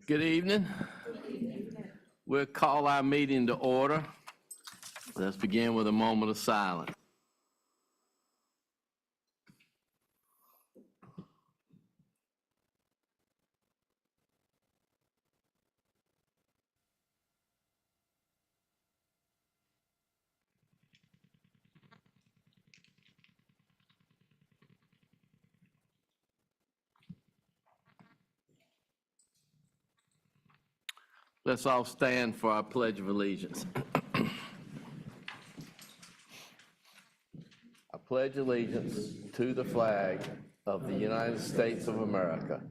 Good evening. We'll call our meeting to order. Let's begin with a moment of silence. Let's all stand for our Pledge of Allegiance. I pledge allegiance to the flag of the United States of America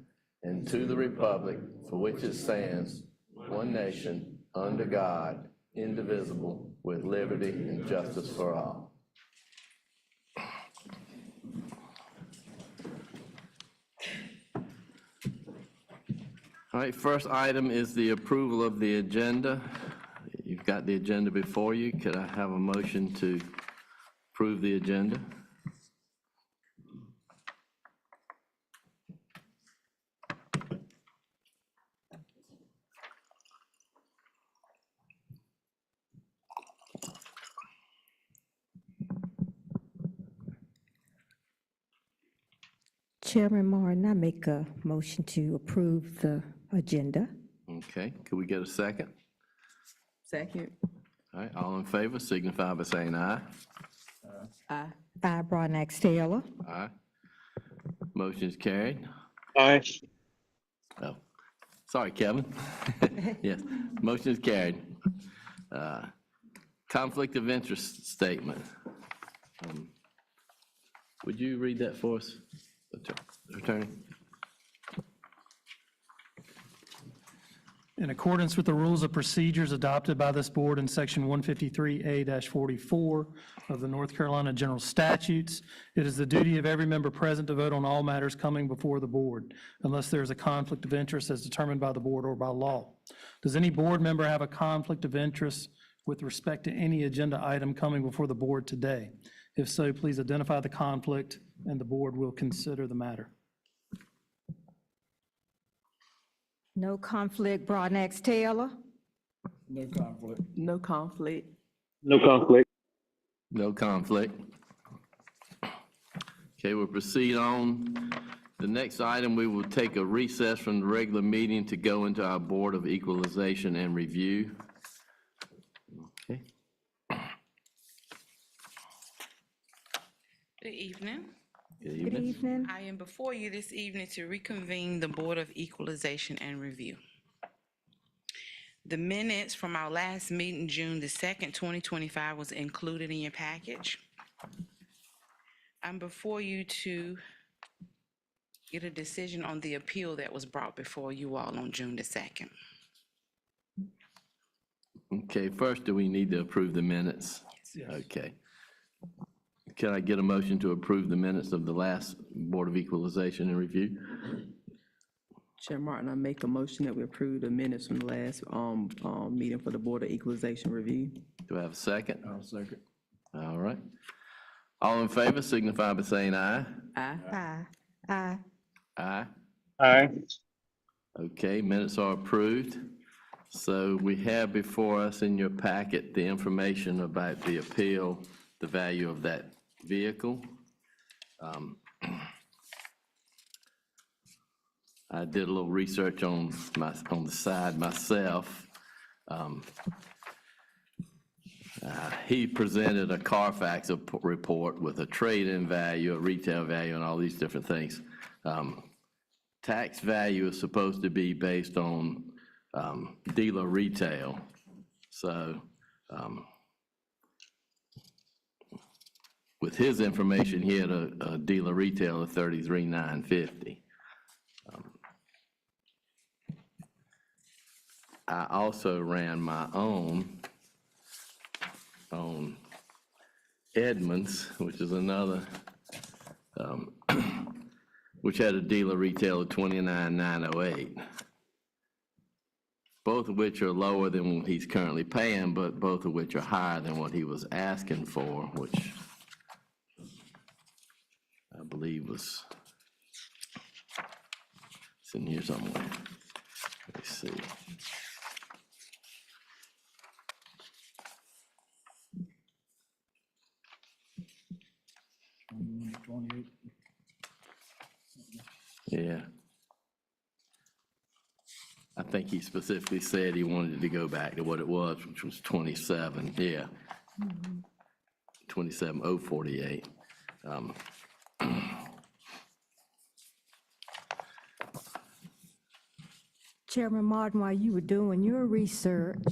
and to the republic for which it stands, one nation, under God, indivisible, with liberty and justice for all. All right, first item is the approval of the agenda. You've got the agenda before you. Could I have a motion to approve the agenda? Chairman Martin, I make a motion to approve the agenda. Okay, could we get a second? Second. All right, all in favor signify by saying aye. Aye. I, Broadnax Taylor. Aye. Motion is carried. Aye. Oh, sorry, Kevin. Yes, motion is carried. Conflict of interest statement. Would you read that for us, Attorney? In accordance with the rules of procedures adopted by this board in section 153A-44 of the North Carolina General Statutes, it is the duty of every member present to vote on all matters coming before the board, unless there is a conflict of interest as determined by the board or by law. Does any board member have a conflict of interest with respect to any agenda item coming before the board today? If so, please identify the conflict and the board will consider the matter. No conflict, Broadnax Taylor. No conflict. No conflict. No conflict. Okay, we'll proceed on. The next item, we will take a recess from the regular meeting to go into our Board of Equalization and Review. Okay. Good evening. Good Good evening. evening. I am before you this evening to reconvene the Board of Equalization and Review. The minutes from our last meeting, June the 2nd, 2025, was included in your package. I'm before you to get a decision on the appeal that was brought before you all on June the 2nd. Okay, first, do we need to approve the minutes? Okay. Can I get a motion to approve the minutes of the last Board of Equalization and Review? Chair Martin, I make a motion that we approve the minutes from the last meeting for the Board of Equalization Review. Do I have a second? I'll second. All right. All in favor signify by saying aye. Aye. Aye. Aye. Aye. Aye. Okay, minutes are approved. So we have before us in your packet the information about the appeal, the value of that vehicle. I did a little research on the side myself. He presented a Carfax report with a trade-in value, a retail value, and all these different things. Tax value is supposed to be based on dealer retail. So with his information, he had a dealer retail of $33,950. I also ran my own on Edmonds, which is another, which had a dealer retail of 29,908. Both of which are lower than what he's currently paying, but both of which are higher than what he was asking for, which I believe was, it's in here somewhere. Let's see. Yeah. I think he specifically said he wanted to go back to what it was, which was 27, yeah. 27,048. Chairman Martin, while you were doing your research,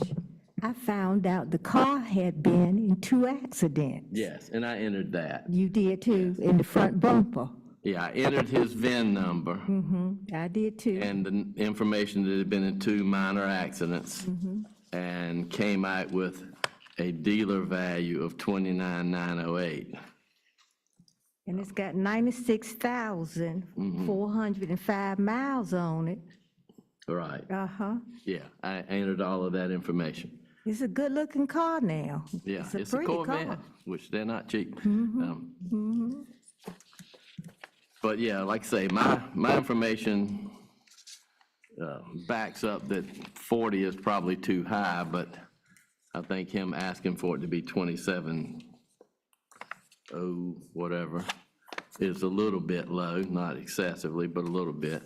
I found out the car had been in 2 accidents. Yes, and I entered that. You did too, in the front bumper. Yeah, I entered his VIN number I did too. and the information that had been in 2 minor accidents and came out with a dealer value of 29,908. And it's got 96,405 miles on it. Right, Uh-huh. yeah, I entered all of that information. It's a good-looking car now. Yeah, It's a pretty Corvette, car. which they're not cheap. But yeah, like I say, my information backs up that 40 is probably too high, but I think him asking for it to be 27, whatever, is a little bit low, not excessively, but a little bit.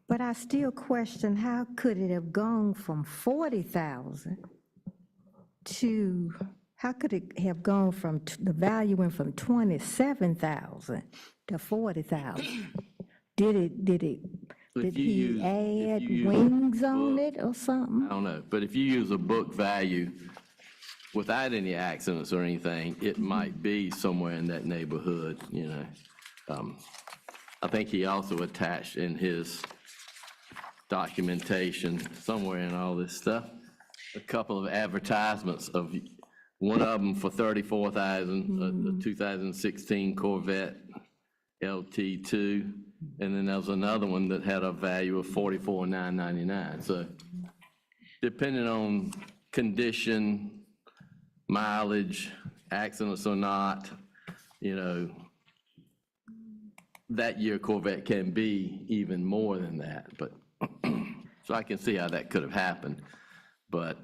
But I still question, how could it have gone from 40,000 to, how could it have gone from, the value went from 27,000 to 40,000? Did If you he use- if add you use wings on book- it or something? I don't know, but if you use a book value without any accidents or anything, it might be somewhere in that neighborhood, you know. I think he also attached in his documentation, somewhere in all this stuff, a couple of advertisements of, one of them for $34,000, a 2016 Corvette LT2, and then there was another one that had a value of $44,999. So depending on condition, mileage, accidents or not, you know, that year Corvette can be even more than that, but, so I can see how that could have happened. But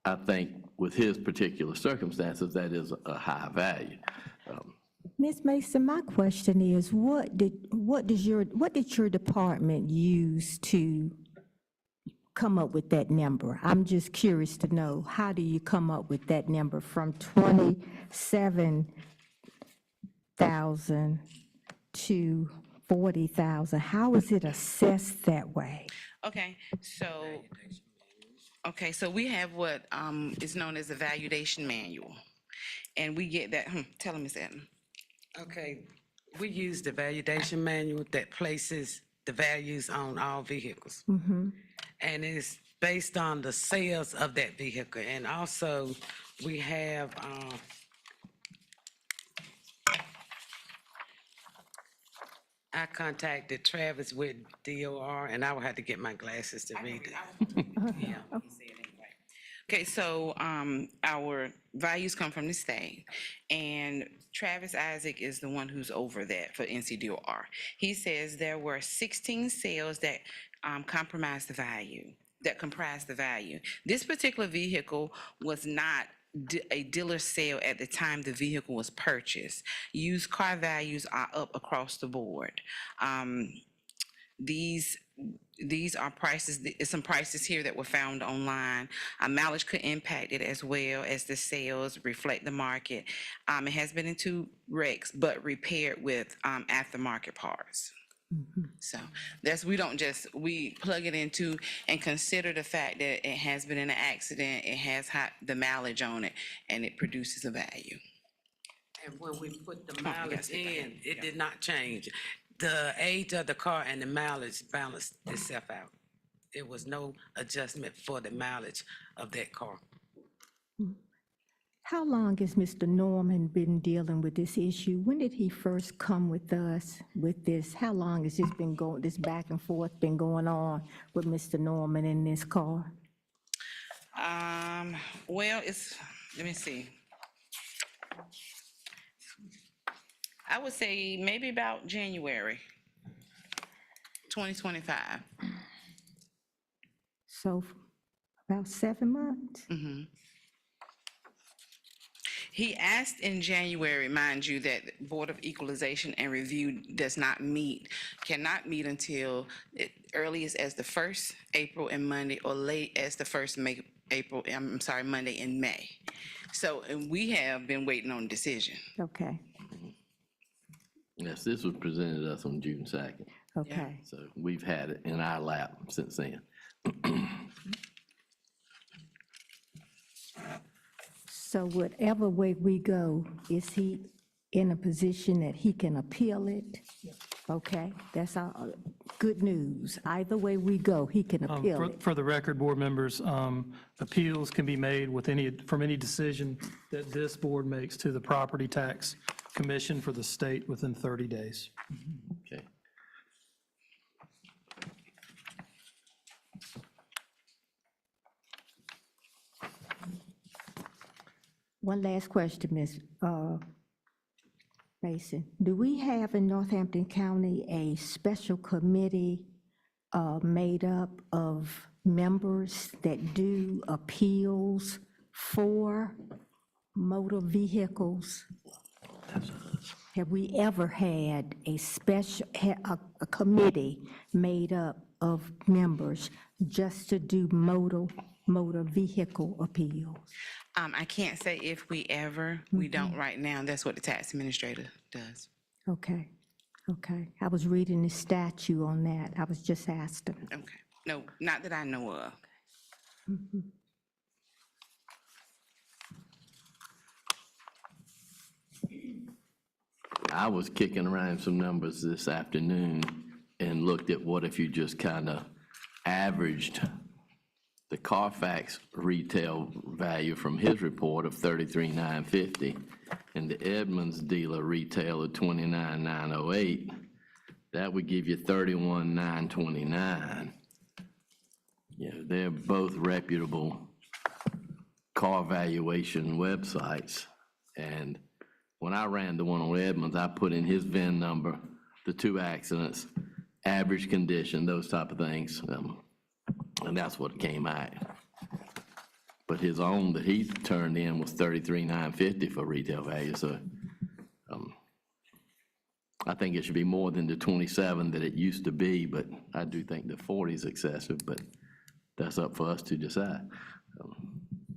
I think with his particular circumstances, that is a high value. Ms. Mason, my question is, what did your department use to come up with that number? I'm just curious to know, how do you come up with that number from 27,000 to 40,000? How is it assessed that way? Okay, so we have what is known as a valuation manual. And we get that, tell them, Ms. Edna. Okay, we use the valuation manual that places the values on all vehicles. And it's based on the sales of that vehicle. And also, we have, I contacted Travis with DOR, and I would have to get my glasses to read it. Yeah. Okay, so our values come from the state, and Travis Isaac is the one who's over that for NCDOR. He says there were 16 sales that comprise the value. This particular vehicle was not a dealer sale at the time the vehicle was purchased. Used car values are up across the board. These are prices, there's some prices here that were found online. Mileage could impact it as well as the sales reflect the market. It has been in 2 wrecks, but repaired with aftermarket parts. So we plug it into and consider the fact that it has been in an accident, it has the mileage on it, and it produces a value. And when we put the mileage in, it did not change. the age of the car and the mileage balanced itself out. It was no adjustment for the mileage of that car. How long has Mr. Norman been dealing with this issue? When did he first come with us with this? How long has this been going, this back and forth been going on with Mr. Norman in this car? Well, let me see. I would say maybe about January 2025. So about 7 months? He asked in January, mind you, that Board of Equalization and Review cannot meet until earliest as the first April and Monday, or late as the first Monday in May. So, and we have been waiting on a decision. Okay, Yes, this was presented to us on June 2nd, okay. so we've had it in our lap since then. So whatever way we go, is he in a position that he can appeal it? Okay, that's our, good news. Either way we go, he can appeal it. For the record, board members, appeals can be made from any decision that this board makes to the Property Tax Commission for the state within 30 days. Okay. One last question, Ms. Mason. Do we have in Northampton County a special committee made up of members that do appeals for motor vehicles? Have we ever had a committee made up of members just to do motor vehicle appeals? I can't say if we ever, we don't right now. That's what the tax administrator does. Okay, okay. I was reading the statute on that. I was just asking. Okay. No, not that I know of. I was kicking around some numbers this afternoon and looked at what if you just kind of averaged the Carfax retail value from his report of $33,950 and the Edmunds dealer retail of $29,908, that would give you $31,929. You know, they're both reputable car valuation websites. And when I ran the one on Edmunds, I put in his VIN number, the two accidents, average condition, those type of things. And that's what came out. But his own that he turned in was $33,950 for retail value, so I think it should be more than the 27 that it used to be, but I do think the 40 is excessive, but that's up for us to decide.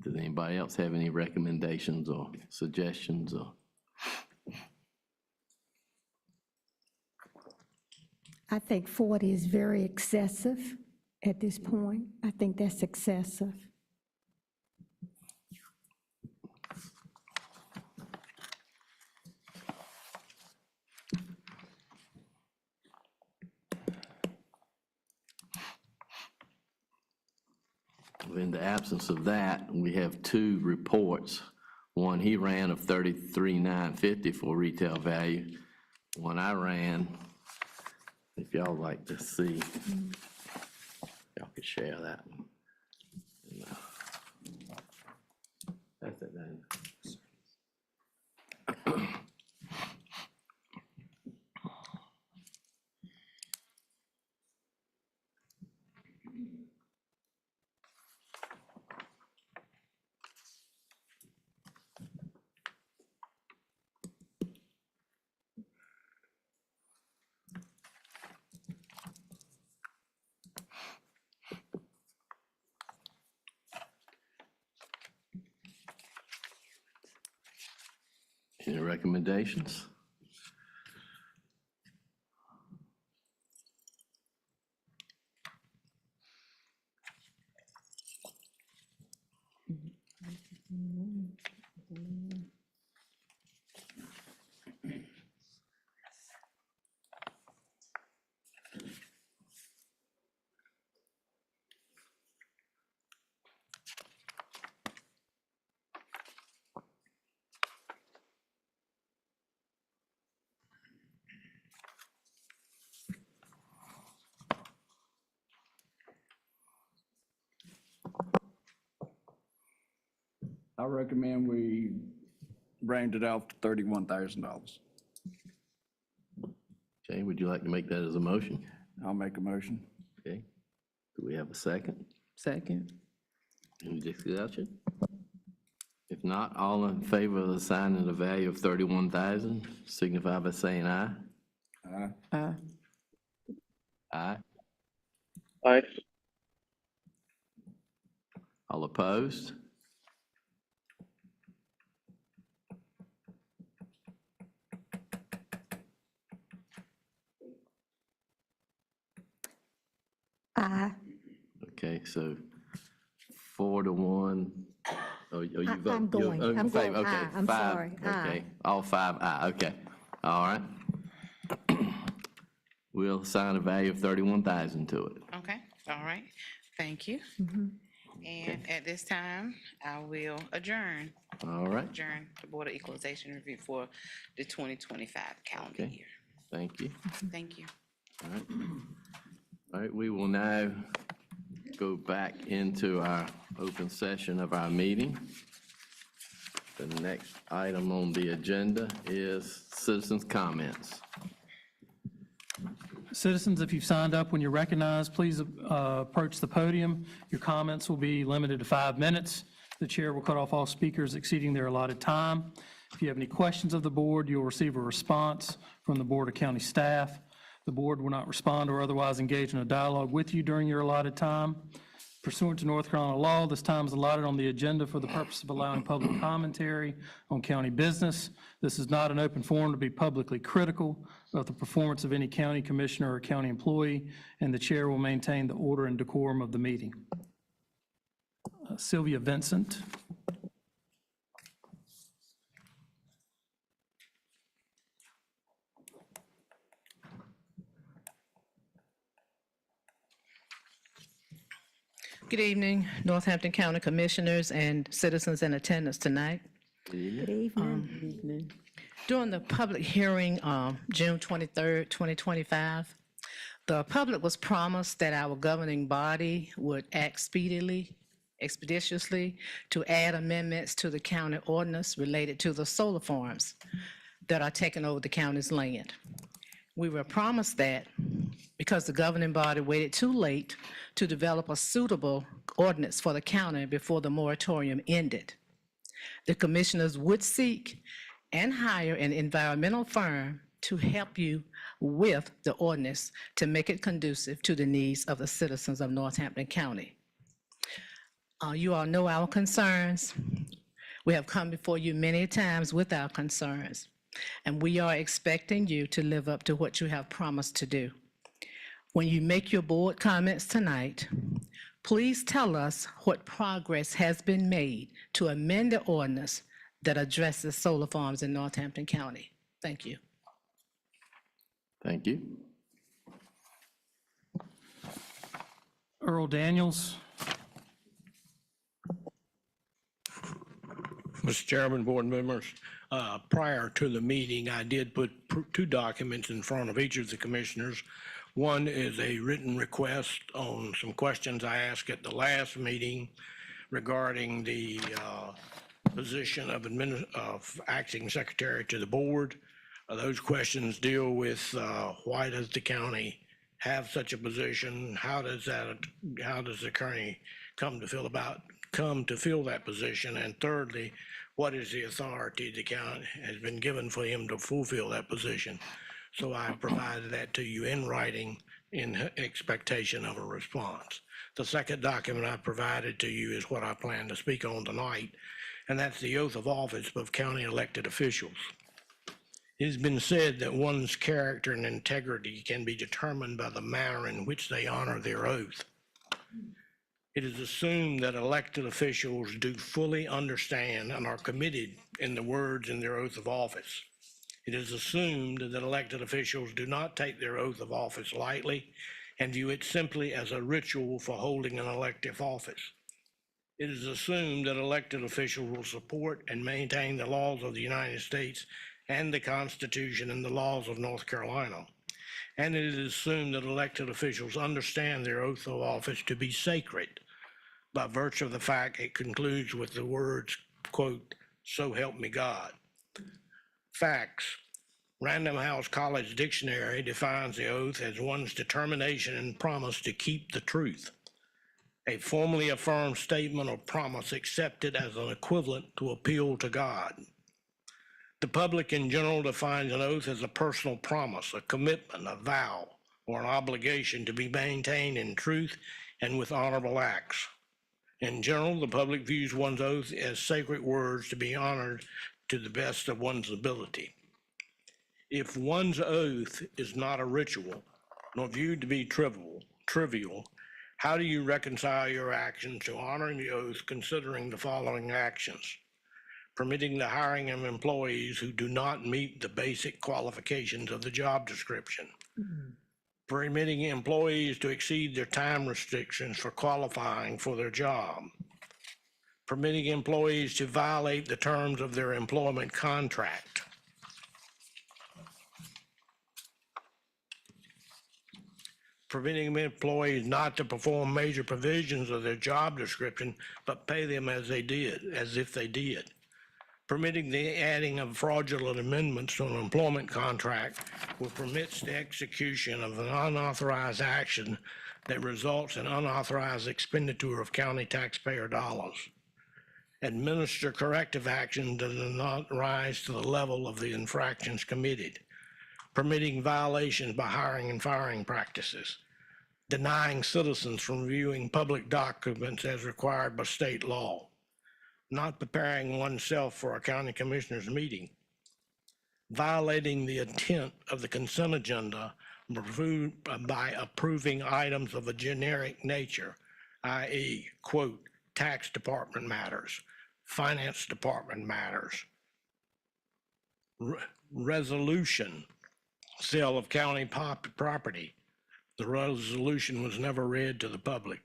Does anybody else have any recommendations or suggestions or? I think 40 is very excessive at this point. I think that's excessive. In the absence of that, we have two reports. One he ran of $33,950 for retail value. One I ran, if y'all like to see, y'all could share that one. That's it then. Any recommendations? I recommend we round it off to $31,000. Okay, would you like to make that as a motion? I'll make a motion. Okay. Do we have a second? Second. Any discussion? If not, all in favor of assigning the value of 31,000, signify by saying aye. Aye. Aye. Aye. All opposed? Aye. Okay, so 4-1. Oh, you vote? I'm going. you're in I'm favor. going Okay, aye. I'm five. sorry. Okay, Aye. all five, aye, okay. All right. We'll assign a value of 31,000 to it. Okay, all right, thank you. And at this time, I will adjourn All right, the Board of Equalization Review for the 2025 calendar Okay. year. thank you. Thank you. All right, we will now go back into our open session of our meeting. The next item on the agenda is citizens' comments. Citizens, if you've signed up when you're recognized, please approach the podium. Your comments will be limited to 5 minutes. The chair will cut off all speakers exceeding their allotted time. If you have any questions of the board, you'll receive a response from the Board of County staff. The board will not respond or otherwise engage in a dialogue with you during your allotted time. Pursuant to North Carolina law, this time is allotted on the agenda for the purpose of allowing public commentary on county business. This is not an open forum to be publicly critical of the performance of any county commissioner or county employee, and the chair will maintain the order and decorum of the meeting. Sylvia Vincent. Good evening, Northampton County Commissioners and citizens in attendance tonight. Good evening. During the public hearing, June 23rd, 2025, the public was promised that our governing body would act speedily, expeditiously to add amendments to the county ordinance related to the solar farms that are taking over the county's land. We were promised that because the governing body waited too late to develop a suitable ordinance for the county before the moratorium ended. The commissioners would seek and hire an environmental firm to help you with the ordinance to make it conducive to the needs of the citizens of Northampton County. You all know our concerns. We have come before you many times with our concerns, and we are expecting you to live up to what you have promised to do. When you make your board comments tonight, please tell us what progress has been made to amend the ordinance that addresses solar farms in Northampton County. Thank you. Thank you. Earl Daniels. Mr. Chairman, board members, prior to the meeting, I did put 2 documents in front of each of the commissioners. One is a written request on some questions I asked at the last meeting regarding the position of acting secretary to the board. Those questions deal with why does the county have such a position? How does the county come to fill that position? And thirdly, what is the authority the county has been given for him to fulfill that position? So I provided that to you in writing in expectation of a response. The second document I provided to you is what I plan to speak on tonight, and that's the oath of office of county elected officials. It has been said that one's character and integrity can be determined by the manner in which they honor their oath. It is assumed that elected officials do fully understand and are committed in the words in their oath of office. It is assumed that elected officials do not take their oath of office lightly and view it simply as a ritual for holding an elective office. It is assumed that elected officials will support and maintain the laws of the United States and the Constitution and the laws of North Carolina. And it is assumed that elected officials understand their oath of office to be sacred by virtue of the fact it concludes with the words, quote, "So help me God." Facts. Random House College Dictionary defines the oath as one's determination and promise to keep the truth. A formally affirmed statement or promise accepted as an equivalent to appeal to God. The public in general defines an oath as a personal promise, a commitment, a vow, or an obligation to be maintained in truth and with honorable acts. In general, the public views one's oath as sacred words to be honored to the best of one's ability. If one's oath is not a ritual, nor viewed to be trivial, how do you reconcile your actions to honoring the oath considering the following actions? Permitting the hiring of employees who do not meet the basic qualifications of the job description. Permitting employees to exceed their time restrictions for qualifying for their job. Permitting employees to violate the terms of their employment contract. Preventing employees not to perform major provisions of their job description, but pay them as if they did. Permitting the adding of fraudulent amendments to an employment contract will permits the execution of an unauthorized action that results in unauthorized expenditure of county taxpayer dollars. Administer corrective action that does not rise to the level of the infractions committed. Permitting violations by hiring and firing practices. Denying citizens from viewing public documents as required by state law. Not preparing oneself for a county commissioners meeting, violating the intent of the consent agenda by approving items of a generic nature, i.e., quote, tax department matters, finance department matters, resolution, sale of county property. The resolution was never read to the public.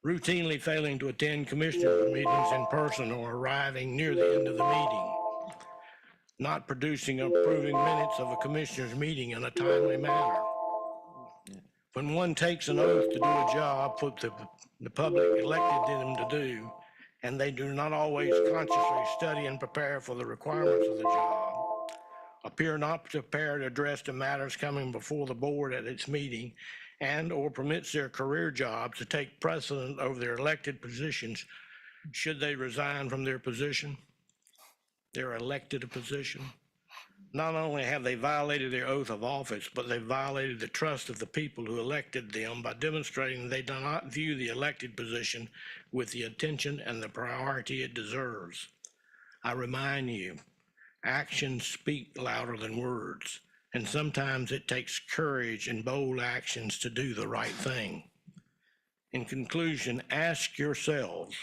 Routinely failing to attend commissioner meetings in person or arriving near the end of the meeting. Not producing or approving minutes of a commissioner's meeting in a timely manner. When one takes an oath to do a job that the public elected them to do, and they do not always consciously study and prepare for the requirements of the job, appear not prepared to address the matters coming before the board at its meeting, and or permits their career jobs to take precedent over their elected positions, should they resign from their position, their elected position. Not only have they violated their oath of office, but they violated the trust of the people who elected them by demonstrating they do not view the elected position with the attention and the priority it deserves. I remind you, actions speak louder than words. And sometimes it takes courage and bold actions to do the right thing. In conclusion, ask yourselves,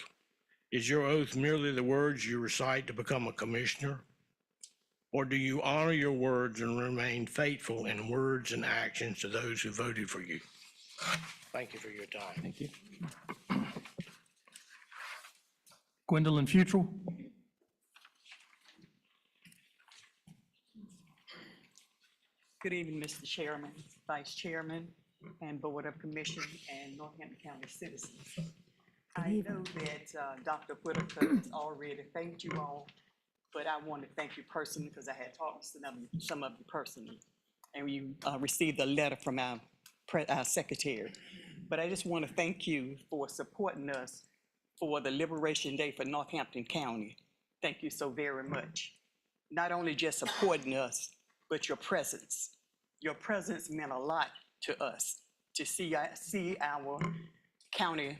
is your oath merely the words you recite to become a commissioner? Or do you honor your words and remain faithful in words and actions to those who voted for you? Thank you for your time. Thank you. Gwendolyn Futrell. Good evening, Mr. Chairman, Vice Chairman, and Board of Commission and Northampton County citizens. I know that Dr. Whitaker has already thanked you all, but I want to thank you personally because I had talked to some of you personally, and you received a letter from our secretary. But I just want to thank you for supporting us for the Liberation Day for Northampton County. Thank you so very much. Not only just supporting us, but your presence. Your presence meant a lot to us, to see our county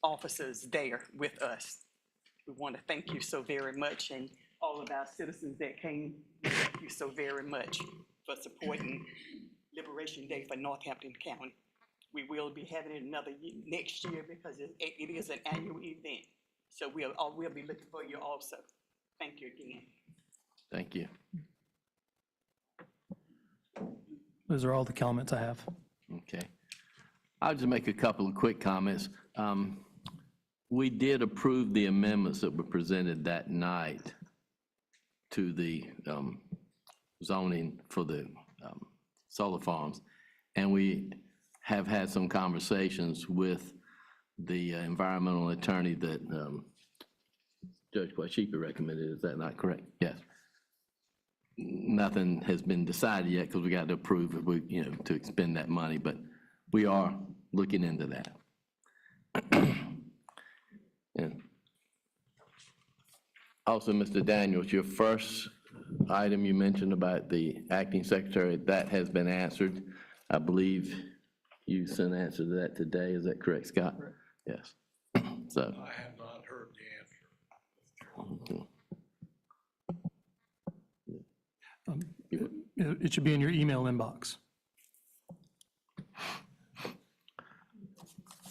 officers there with us. We want to thank you so very much, and all of our citizens that came, thank you so very much for supporting Liberation Day for Northampton County. We will be having it another year, next year, because it is an annual event. So we'll be looking for you also. Thank you again. Thank you. Those are all the comments I have. Okay. I'll just make a couple of quick comments. We did approve the amendments that were presented that night to the zoning for the solar farms. And we have had some conversations with the environmental attorney that Judge Quashipa recommended, is that not correct? Yes. Nothing has been decided yet because we got to approve it, to expend that money, but we are looking into that. And also, Mr. Daniels, your first item you mentioned about the acting secretary, that has been answered. I believe you sent an answer to that today, is that correct, Scott? Yes. So. I have not heard the answer. It should be in your email inbox.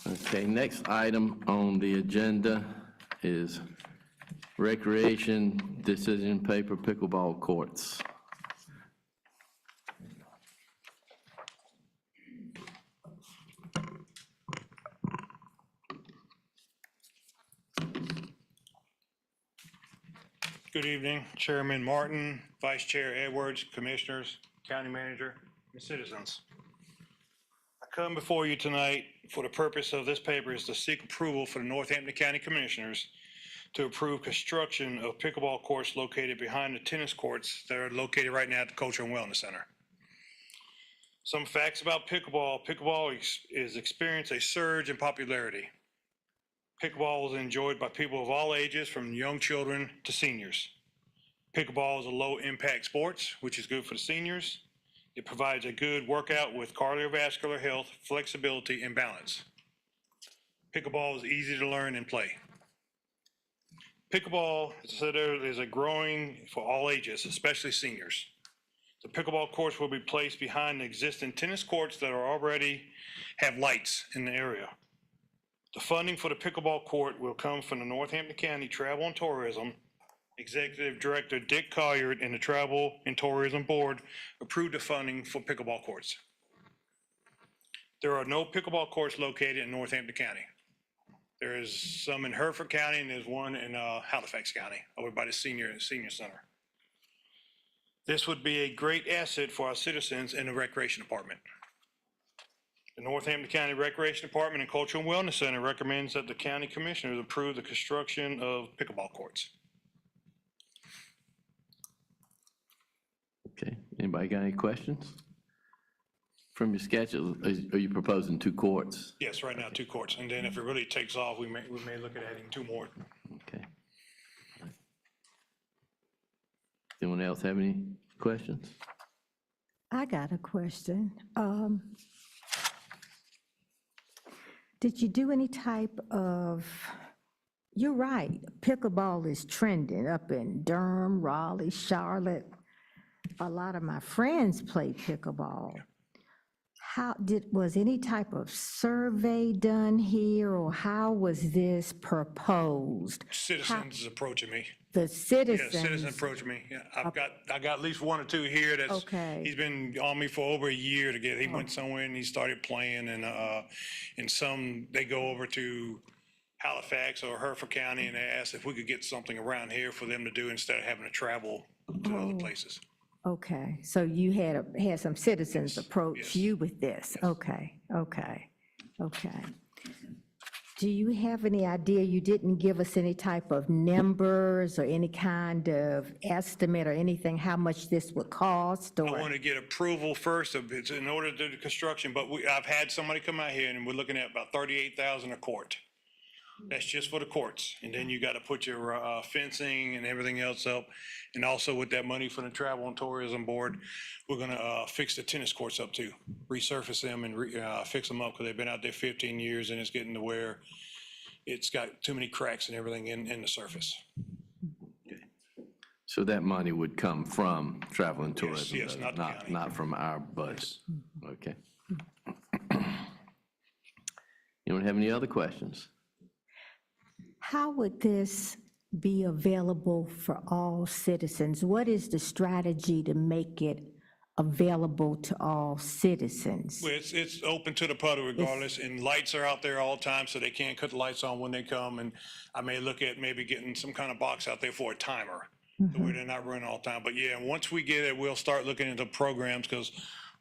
Okay, next item on the agenda is recreation decision paper pickleball courts. Good evening, Chairman Martin, Vice Chair Edwards, Commissioners, County Manager, and citizens. I come before you tonight for the purpose of this paper is to seek approval for the Northampton County Commissioners to approve construction of pickleball courts located behind the tennis courts that are located right now at the Culture and Wellness Center. Some facts about pickleball. Pickleball is experienced a surge in popularity. Pickleball is enjoyed by people of all ages, from young children to seniors. Pickleball is a low-impact sport, which is good for the seniors. It provides a good workout with cardiovascular health, flexibility, and balance. Pickleball is easy to learn and play. Pickleball, as I said earlier, is a growing for all ages, especially seniors. The pickleball courts will be placed behind the existing tennis courts that are already have lights in the area. The funding for the pickleball court will come from the Northampton County Travel and Tourism. Executive Director Dick Colliard and the Travel and Tourism Board approved the funding for pickleball courts. There are no pickleball courts located in Northampton County. There is some in Hereford County and there's one in Halifax County over by the senior center. This would be a great asset for our citizens in the Recreation Department. The Northampton County Recreation Department and Cultural and Wellness Center recommends that the county commissioners approve the construction of pickleball courts. Okay, anybody got any questions? From your sketch, are you proposing 2 courts? Yes, right now, 2 courts. And then if it really takes off, we may look at adding 2 more. Okay. Anyone else have any questions? I got a question. Did you do any type of, you're right, pickleball is trending up in Durham, Raleigh, Charlotte. A lot of my friends play pickleball. Was any type of survey done here, or how was this proposed? Citizens is approaching me. The Yeah, citizens? citizens approach me. Yeah, I got at least 1 or 2 here that's, Okay. he's been on me for over a year to get, he went somewhere and he started playing and some, they go over to Halifax or Hereford County and they ask if we could get something around here for them to do instead of having to travel to other places. Okay, so you had some citizens approach yes. you with this? Okay. Do you have any idea, you didn't give us any type of numbers or any kind of estimate or anything, how much this would cost, I or? want to get approval first of it's in order to do the construction, but I've had somebody come out here and we're looking at about $38,000 a court. That's just for the courts. And then you got to put your fencing and everything else up. And also with that money from the Travel and Tourism Board, we're going to fix the tennis courts up too, resurface them and fix them up because they've been out there 15 years and it's getting to where it's got too many cracks and everything in the surface. So that money would come from Travel and Tourism? yes, not the county. Not from our budget? Okay. Anyone have any other questions? How would this be available for all citizens? What is the strategy to make it available to all citizens? Well, it's open to the public regardless, and lights are out there all the time, so they can't cut the lights on when they come. And I may look at maybe getting some kind of box out there for a timer, where they're not running all the time. But yeah, once we get it, we'll start looking into programs, because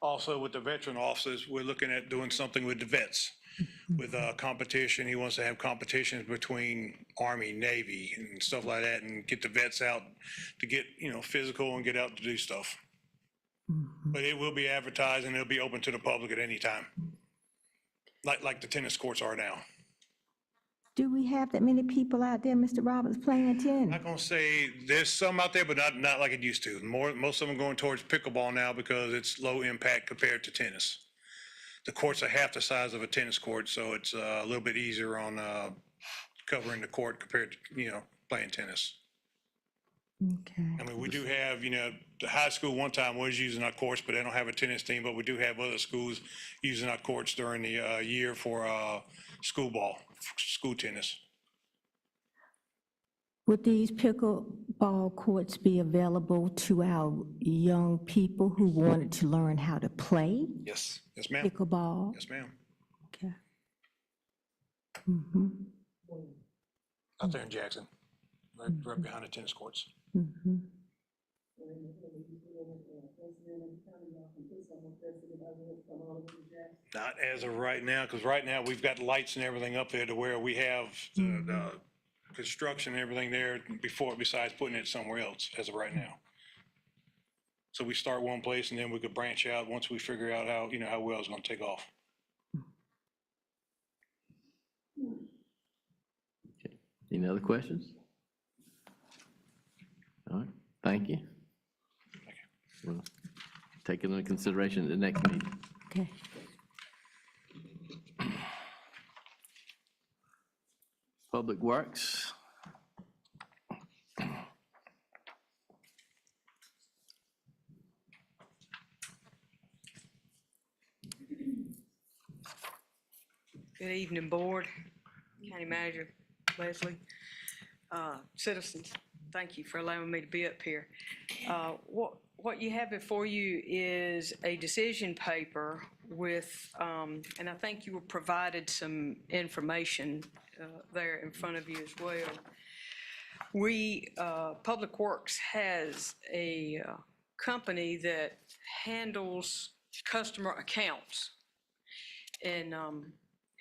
also with the veteran officers, we're looking at doing something with the vets. with competition. He wants to have competitions between Army, Navy, and stuff like that, and get the vets out to get, physical and get out to do stuff. But it will be advertised and it'll be open to the public at any time, like the tennis courts are now. Do we have that many people out there, Mr. Roberts, playing I'm tennis? not gonna say there's some out there, but not like it used to. Most of them going towards pickleball now because it's low impact compared to tennis. The courts are half the size of a tennis court, so it's a little bit easier on covering the court compared to, playing tennis. Okay. I mean, we do have, the high school one time was using our courts, but they don't have a tennis team, but we do have other schools using our courts during the year for school tennis. Would these pickleball courts be available to our young people who wanted to learn how to play Yes, ma'am. pickleball? Yes, ma'am. Okay. Mm-hmm, Out there in Jackson, right behind the tennis courts. mm-hmm. Not as of right now, because right now we've got lights and everything up there to where we have the construction and everything there besides putting it somewhere else as of right now. So we start one place and then we could branch out once we figure out how well it's gonna take off. Any other questions? All right, thank you. We'll take it into consideration at the next meeting. Okay. Public Works. Good evening, Board, County Manager Leslie, citizens. Thank you for allowing me to be up here. What you have before you is a decision paper with, and I think you were provided some information there in front of you as well. Public Works has a company that handles customer accounts.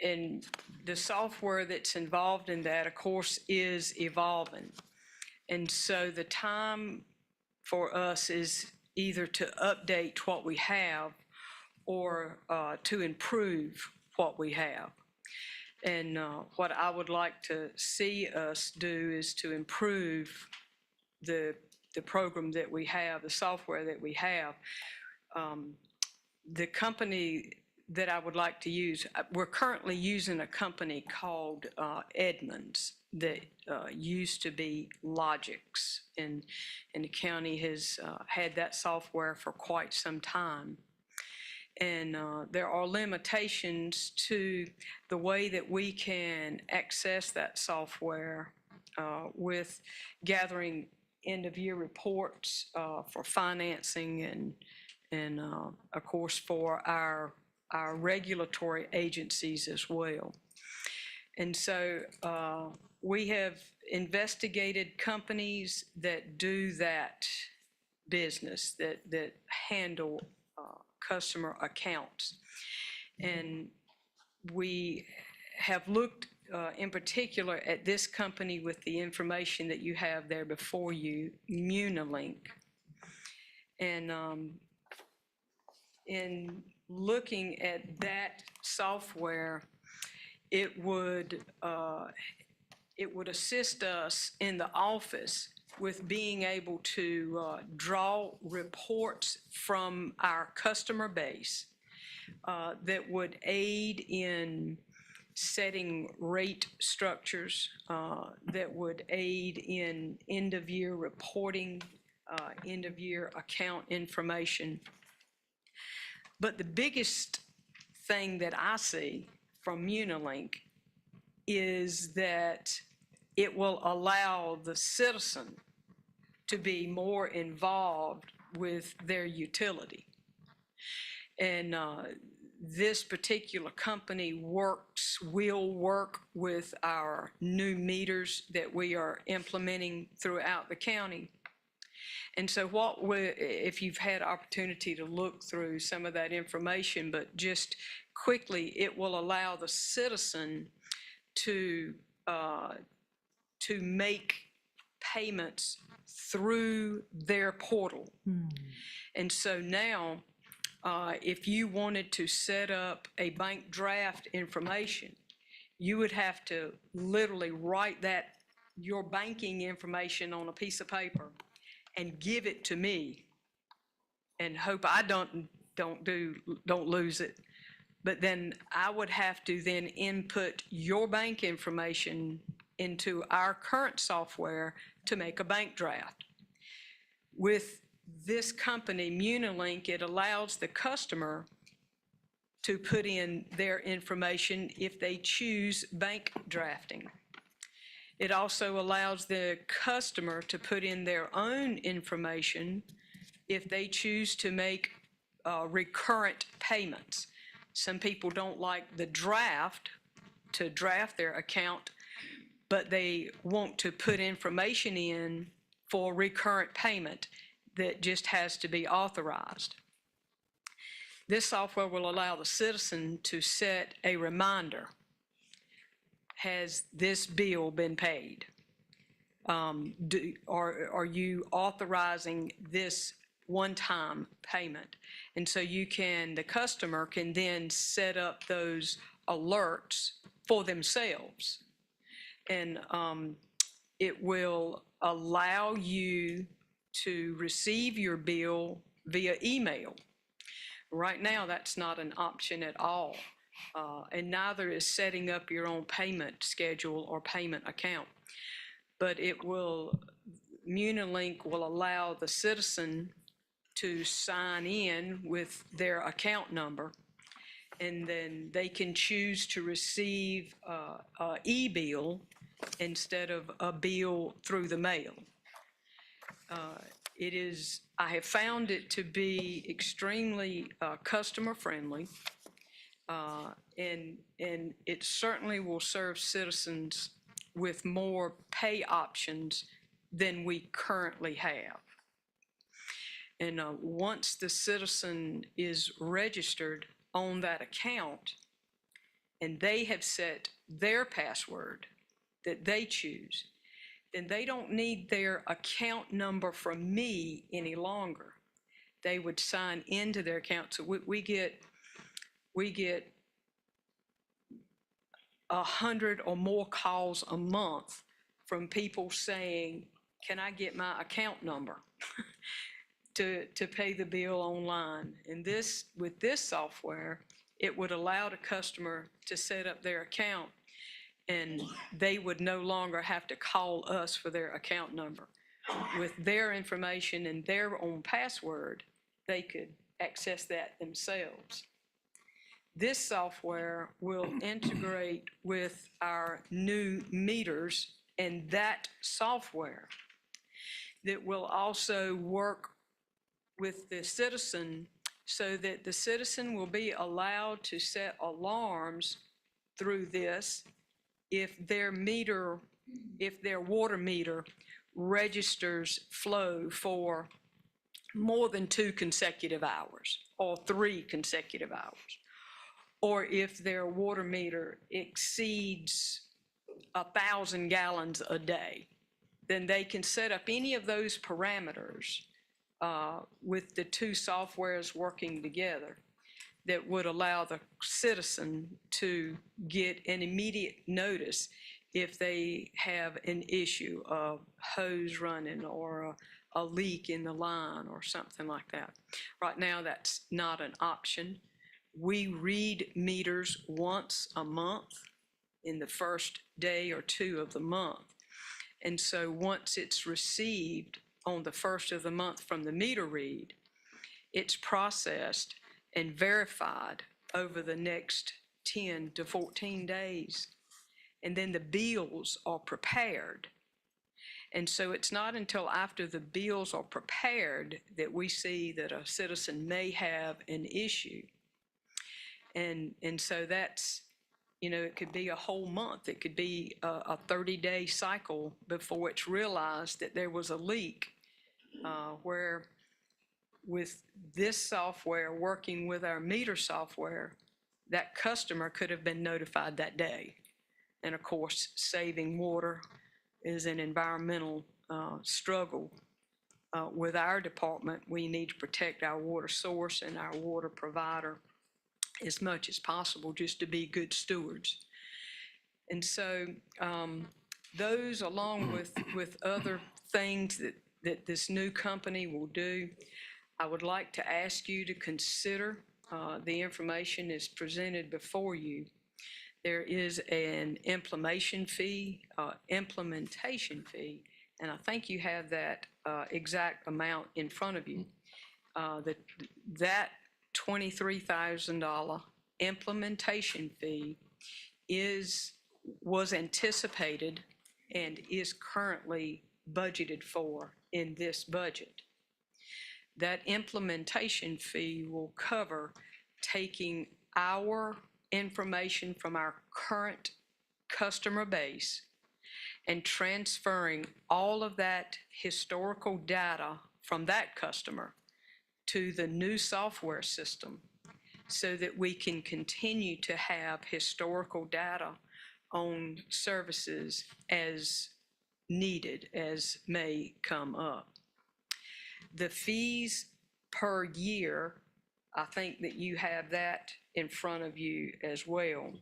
And the software that's involved in that, of course, is evolving. And so the time for us is either to update what we have or to improve what we have. And what I would like to see us do is to improve the program that we have, the software that we have. The company that I would like to use, we're currently using a company called Edmunds that used to be Logix, and the county has had that software for quite some time. And there are limitations to the way that we can access that software with gathering end-of-year reports for financing and of course, for our regulatory agencies as well. And so we have investigated companies that do that business, that handle customer accounts. And we have looked in particular at this company with the information that you have there before you, Munilink. And in looking at that software, it would assist us in the office with being able to draw reports from our customer base that would aid in setting rate structures, that would aid in end-of-year reporting, end-of-year account information. But the biggest thing that I see from Munilink is that it will allow the citizen to be more involved with their utility. And this particular company will work with our new meters that we are implementing throughout the county. And so if you've had opportunity to look through some of that information, but just quickly, it will allow the citizen to make payments through their portal. And so now, if you wanted to set up a bank draft information, you would have to literally write your banking information on a piece of paper and give it to me and hope I don't lose it. But then I would have to then input your bank information into our current software to make a bank draft. With this company, Munilink, it allows the customer to put in their information if they choose bank drafting. It also allows the customer to put in their own information if they choose to make recurrent payments. Some people don't like the draft, to draft their account, but they want to put information in for recurrent payment that just has to be authorized. This software will allow the citizen to set a reminder. Has this bill been paid? Are you authorizing this one-time payment? And so the customer can then set up those alerts for themselves. And it will allow you to receive your bill via email. Right now, that's not an option at all. And neither is setting up your own payment schedule or payment account. But Munilink will allow the citizen to sign in with their account number, and then they can choose to receive an e-bill instead of a bill through the mail. I have found it to be extremely customer-friendly, and it certainly will serve citizens with more pay options than we currently have. And once the citizen is registered on that account and they have set their password that they choose, then they don't need their account number from me any longer. They would sign into their account. So we get 100 or more calls a month from people saying, can I get my account number to pay the bill online? And with this software, it would allow the customer to set up their account, and they would no longer have to call us for their account number. With their information and their own password, they could access that themselves. This software will integrate with our new meters and that software that will also work with the citizen so that the citizen will be allowed to set alarms through this if their water meter registers flow for more than 2 consecutive hours or 3 consecutive hours, or if their water meter exceeds 1,000 gallons a day, then they can set up any of those parameters with the two softwares working together that would allow the citizen to get an immediate notice if they have an issue of hose running or a leak in the line or something like that. Right now, that's not an option. We read meters once a month in the first day or 2 of the month. And so once it's received on the first of the month from the meter read, it's processed and verified over the next 10 to 14 days. And then the bills are prepared. And so it's not until after the bills are prepared that we see that a citizen may have an issue. And so that's, it could be a whole month. It could be a 30-day cycle before it's realized that there was a leak, where with this software working with our meter software, that customer could have been notified that day. And of course, saving water is an environmental struggle. With our department, we need to protect our water source and our water provider as much as possible, just to be good stewards. And so those, along with other things that this new company will do, I would like to ask you to consider the information is presented before you. There is an implementation fee, and I think you have that exact amount in front of you. That $23,000 implementation fee was anticipated and is currently budgeted for in this budget. That implementation fee will cover taking our information from our current customer base and transferring all of that historical data from that customer to the new software system so that we can continue to have historical data on services as needed, as may come up. The fees per year, I think that you have that in front of you as well.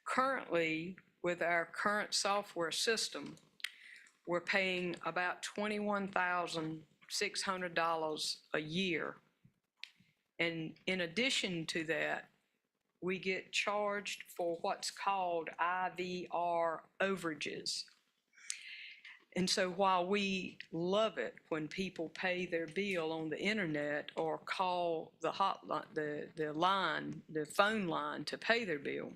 Currently, with our current software system, we're paying about $21,600 a year. And in addition to that, we get charged for what's called IVR overages. And so while we love it when people pay their bill on the internet or call the hotline, the phone line to pay their bill,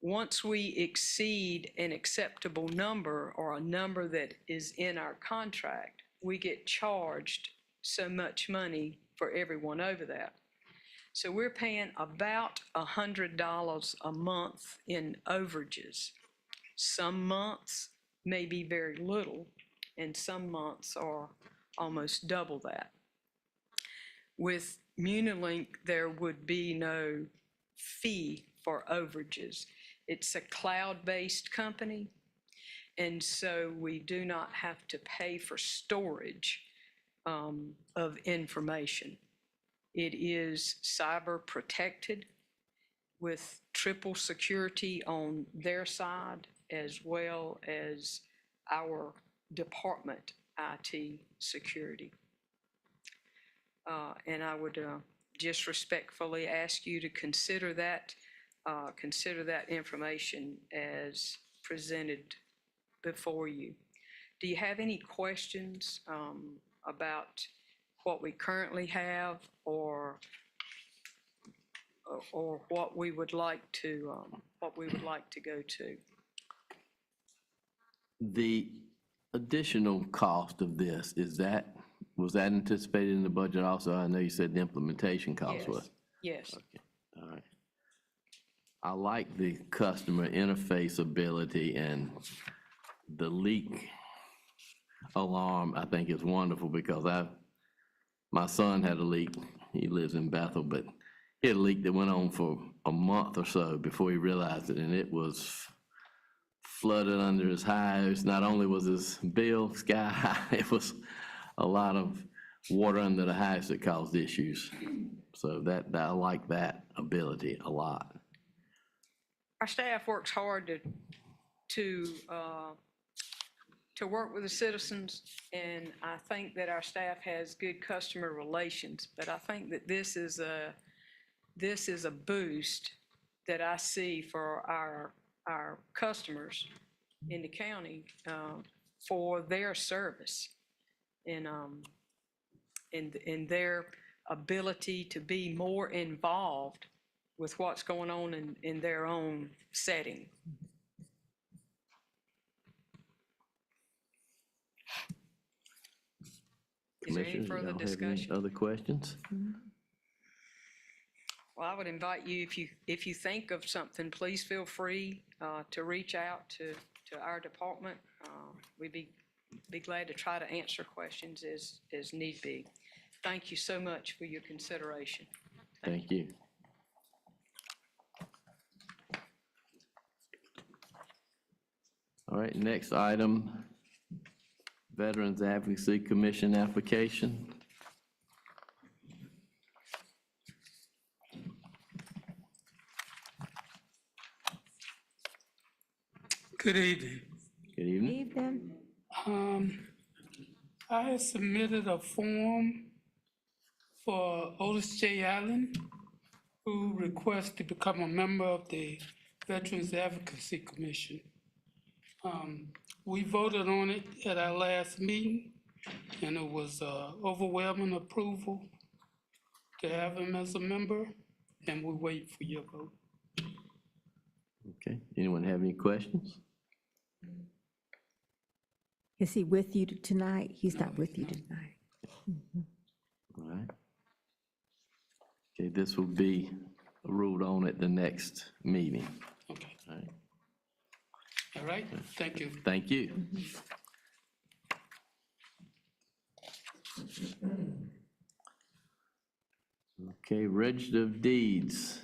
once we exceed an acceptable number or a number that is in our contract, we get charged so much money for everyone over that. So we're paying about $100 a month in overages. Some months may be very little, and some months are almost double that. With Munilink, there would be no fee for overages. It's a cloud-based company, and so we do not have to pay for storage of information. It is cyber protected with triple security on their side, as well as our department IT security. And I would just respectfully ask you to consider that information as presented before you. Do you have any questions about what we currently have or what we would like to go to? The additional cost of this, was that anticipated in the budget also? I know you said the implementation cost was. Yes. All right. I like the customer interface ability, and the leak alarm, I think, is wonderful because my son had a leak. He lives in Bethel, but he had a leak that went on for a month or so before he realized it, and it was flooded under his house. Not only was his bill sky high, it was a lot of water under the house that caused issues. So I like that ability a lot. Our staff works hard to work with the citizens, and I think that our staff has good customer relations. But I think that this is a boost that I see for our customers in the county for their service and their ability to be more involved with what's going on in their own setting. Is there any Commissioners, further y'all have any discussion? other questions? Well, I would invite you, if you think of something, please feel free to reach out to our department. We'd be glad to try to answer questions as need be. Thank you so much for your consideration. Thank you. All right, next item, Veterans Advocacy Commission application. Good evening. Good evening. Evening. I had submitted a form for Otis J. Allen, who requests to become a member of the Veterans Advocacy Commission. We voted on it at our last meeting, and it was overwhelming approval to have him as a member, and we wait for your vote. Okay, anyone have any questions? Is he with you tonight? He's not with you tonight. All right. Okay, this will be ruled on at the next meeting. Okay, All right, all right, thank you. thank you. Okay, Register of Deeds.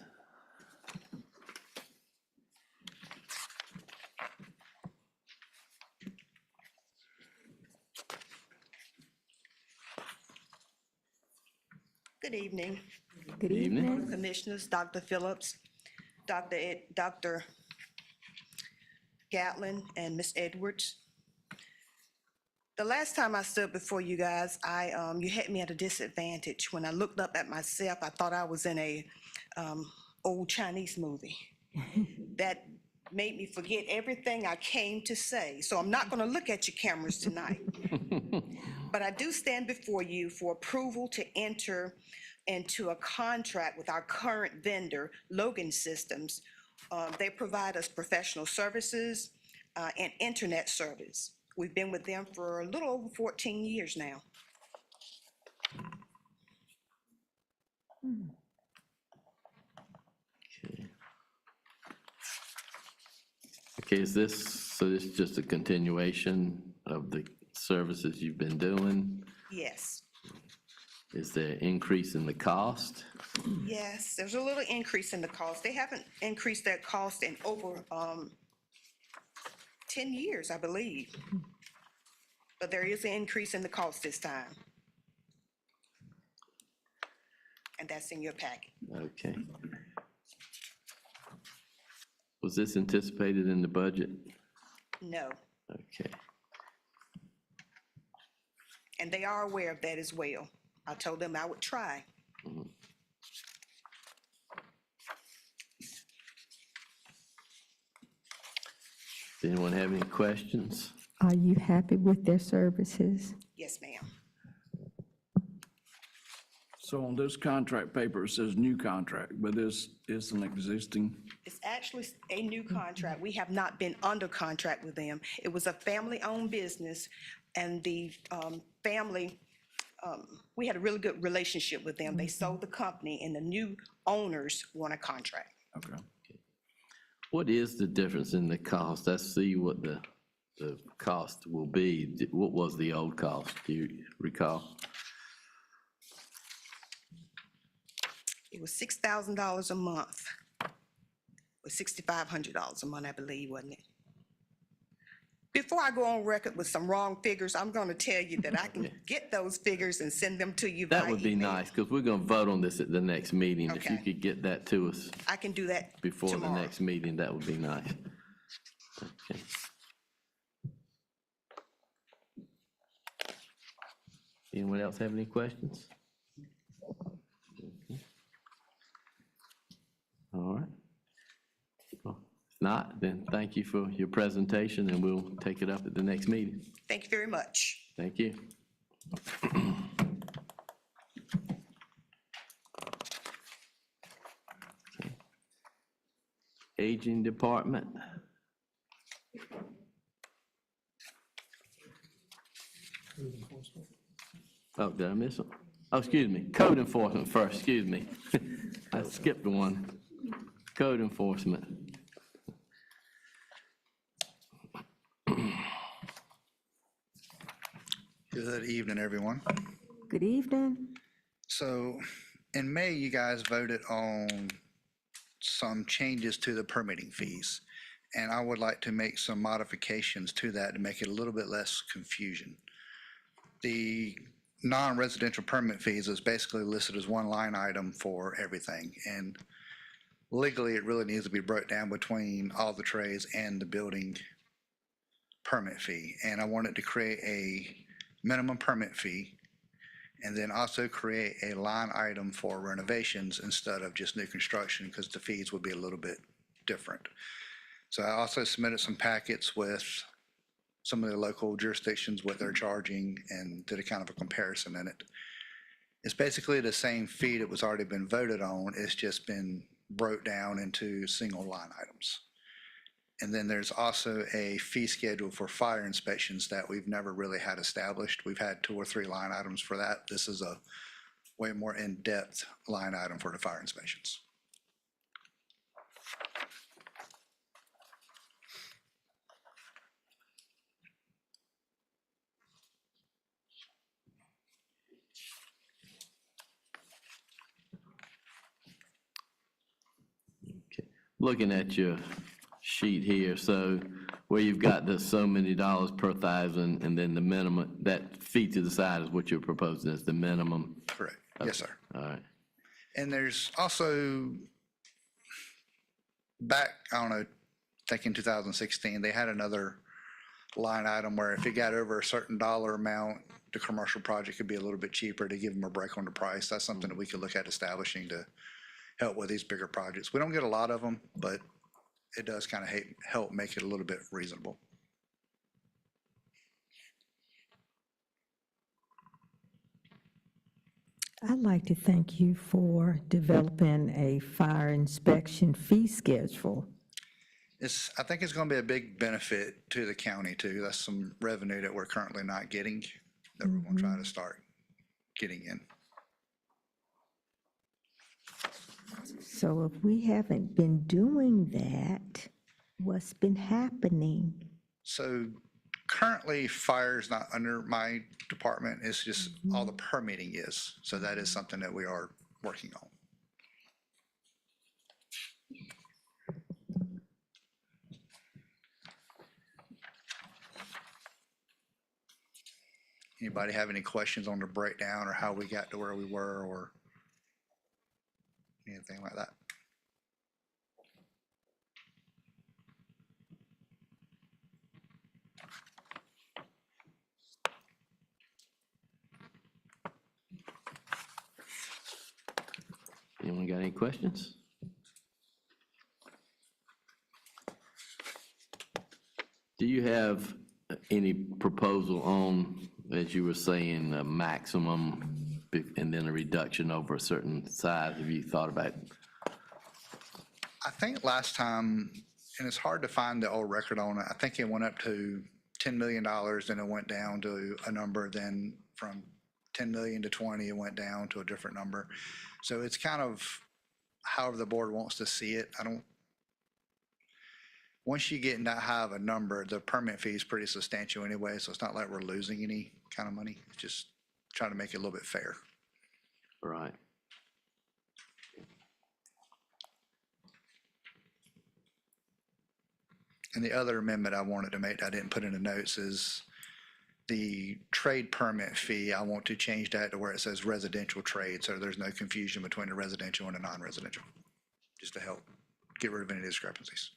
Good evening, Good Evening. evening. Commissioners, Dr. Phillips, Dr. Gatlin, and Ms. Edwards. The last time I stood before you guys, you had me at a disadvantage. When I looked up at myself, I thought I was in a old Chinese movie. That made me forget everything I came to say. So I'm not gonna look at your cameras tonight. But I do stand before you for approval to enter into a contract with our current vendor, Logan Systems. They provide us professional services and internet service. We've been with them for a little over 14 years now. Okay, so this is just a continuation of the services you've been doing? Yes, Is there an increase in the cost? yes, there's a little increase in the cost. They haven't increased that cost in over 10 years, I believe. But there is an increase in the cost this time. And that's in your packet. Okay. Was this anticipated in the budget? No, Okay. and they are aware of that as well. I told them I would try. Does anyone have any questions? Are you happy with their services? Yes, ma'am. So on this contract paper, it says new contract, but this is an existing. It's actually a new contract. We have not been under contract with them. It was a family-owned business, and the family, we had a really good relationship with them. They sold the company, and the new owners want a contract. Okay. What is the difference in the cost? I see what the cost will be. What was the old cost? Do you recall? It was $6,000 a month, or $6,500 a month, I believe, wasn't it? Before I go on record with some wrong figures, I'm going to tell you that I can get those figures and send them to you via That would be email. nice, because we're going to vote on this at the next meeting. If you Okay. could get that to us I can do that before the tomorrow. next meeting, that would be nice. Okay. Anyone else have any questions? All right. Well, if not, then thank you for your presentation, and we'll take it up at the next meeting. Thank you very much. Thank you. Okay. Aging Department. Oh, did I miss it? Oh, excuse me, Code Enforcement first, excuse me. I skipped one. Code Enforcement. Good evening, everyone. Good evening. So in May, you guys voted on some changes to the permitting fees. and I would like to make some modifications to that to make it a little bit less confusion. The non-residential permit fees is basically listed as one line item for everything, and legally, it really needs to be broke down between all the trades and the building permit fee. And I wanted to create a minimum permit fee and then also create a line item for renovations instead of just new construction, because the fees would be a little bit different. So I also submitted some packets with some of the local jurisdictions, what they're charging, and did a kind of a comparison in it. It's basically the same fee that was already been voted on. It's just been broke down into single line items. And then there's also a fee schedule for fire inspections that we've never really had established. We've had 2 or 3 line items for that. This is a way more in-depth line item for the fire inspections. Looking at your sheet here, so where you've got the so many dollars per thousand, and then the minimum, that fee to the side is what you're proposing as the minimum? Correct. Yes, sir. All right. And there's also, back, I don't know, I think in 2016, they had another line item where if it got over a certain dollar amount, the commercial project could be a little bit cheaper to give them a break on the price. That's something that we could look at establishing to help with these bigger projects. We don't get a lot of them, but it does kind of help make it a little bit reasonable. I'd like to thank you for developing a fire inspection fee schedule. I think it's going to be a big benefit to the county too. That's some revenue that we're currently not getting that we're going to try to start getting in. So if we haven't been doing that, what's been happening? So currently, fire is not under my department. It's just all the permitting is. So that is something that we are working on. Anybody have any questions on the breakdown or how we got to where we were or anything like that? Anyone got any questions? Do you have any proposal on, as you were saying, a maximum and then a reduction over a certain size? Have you thought about? I think last time, and it's hard to find the old record on it, I think it went up to $10 million, then it went down to a number, then from 10 million to 20, it went down to a different number. So it's kind of however the board wants to see it. Once you get in that high of a number, the permit fee is pretty substantial anyway, so it's not like we're losing any kind of money. It's just trying to make it a little bit fair. Right. And the other amendment I wanted to make that I didn't put in the notes is the trade permit fee. I want to change that to where it says residential trade, so there's no confusion between the residential and the non-residential, just to help get rid of any discrepancies.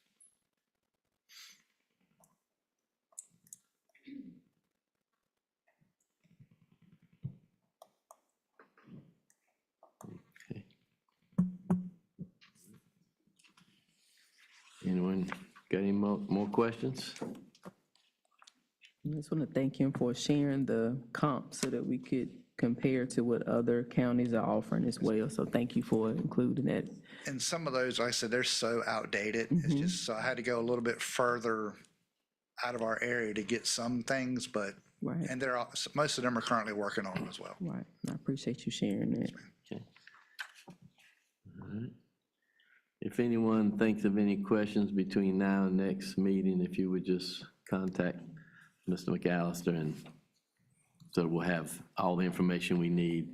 Anyone got any more questions? I just want to thank him for sharing the comp so that we could compare to what other counties are offering as well. So thank you for including that. And some of those, like I said, they're so outdated. It's just, so I had to go a little bit further out of our area to get some things, but, Right. and they're, most of them are currently working on them as well. Right. I appreciate you sharing that. Okay. All right. If anyone thinks of any questions between now and next meeting, if you would just contact Mr. McAllister, and so we'll have all the information we need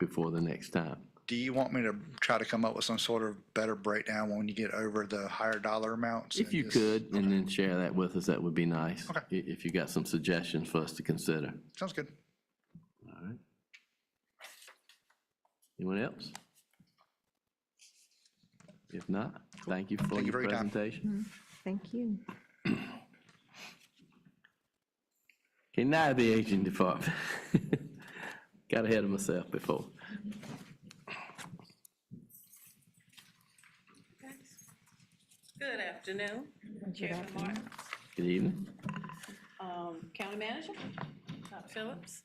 before the next time. Do you want me to try to come up with some sort of better breakdown when you get over the higher dollar amounts? If and you just- could, and then share that with us, that would be nice. Okay. If you got some suggestions for us to consider. Sounds good. All right. Anyone else? If not, thank you for Thank you your for your time. presentation. Thank you. Okay, now the aging department. Got ahead of myself before. Good afternoon, Chairman Martin, Good evening. County Manager, Dr. Phillips,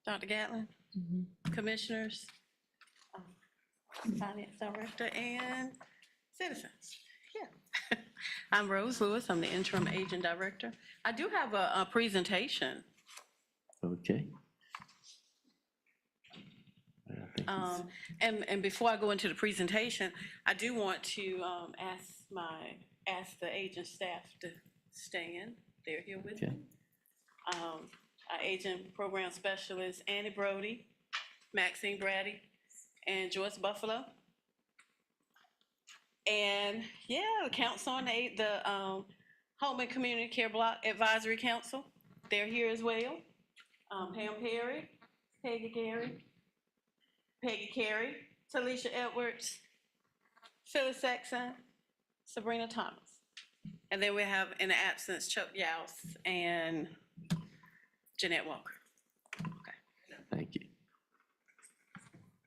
Dr. Gatlin, Commissioners, Finance Director, and citizens. Yeah. I'm Rose Lewis, I'm the Interim Agent Director. I do have a presentation. Okay. And before I go into the presentation, I do want to ask the agent staff to stand. They're here with me. Okay. Our agent program specialist, Annie Brody, Maxine Brady, and Joyce Buffalo. And yeah, the council on the Home and Community Care Block Advisory Council, they're here as well. Pam Perry, Peggy Carey, Talisha Edwards, Phyllis Saxon, Sabrina Thomas. And then we have, in the absence, Chuck Youse and Jeanette Walker. Okay. Thank you.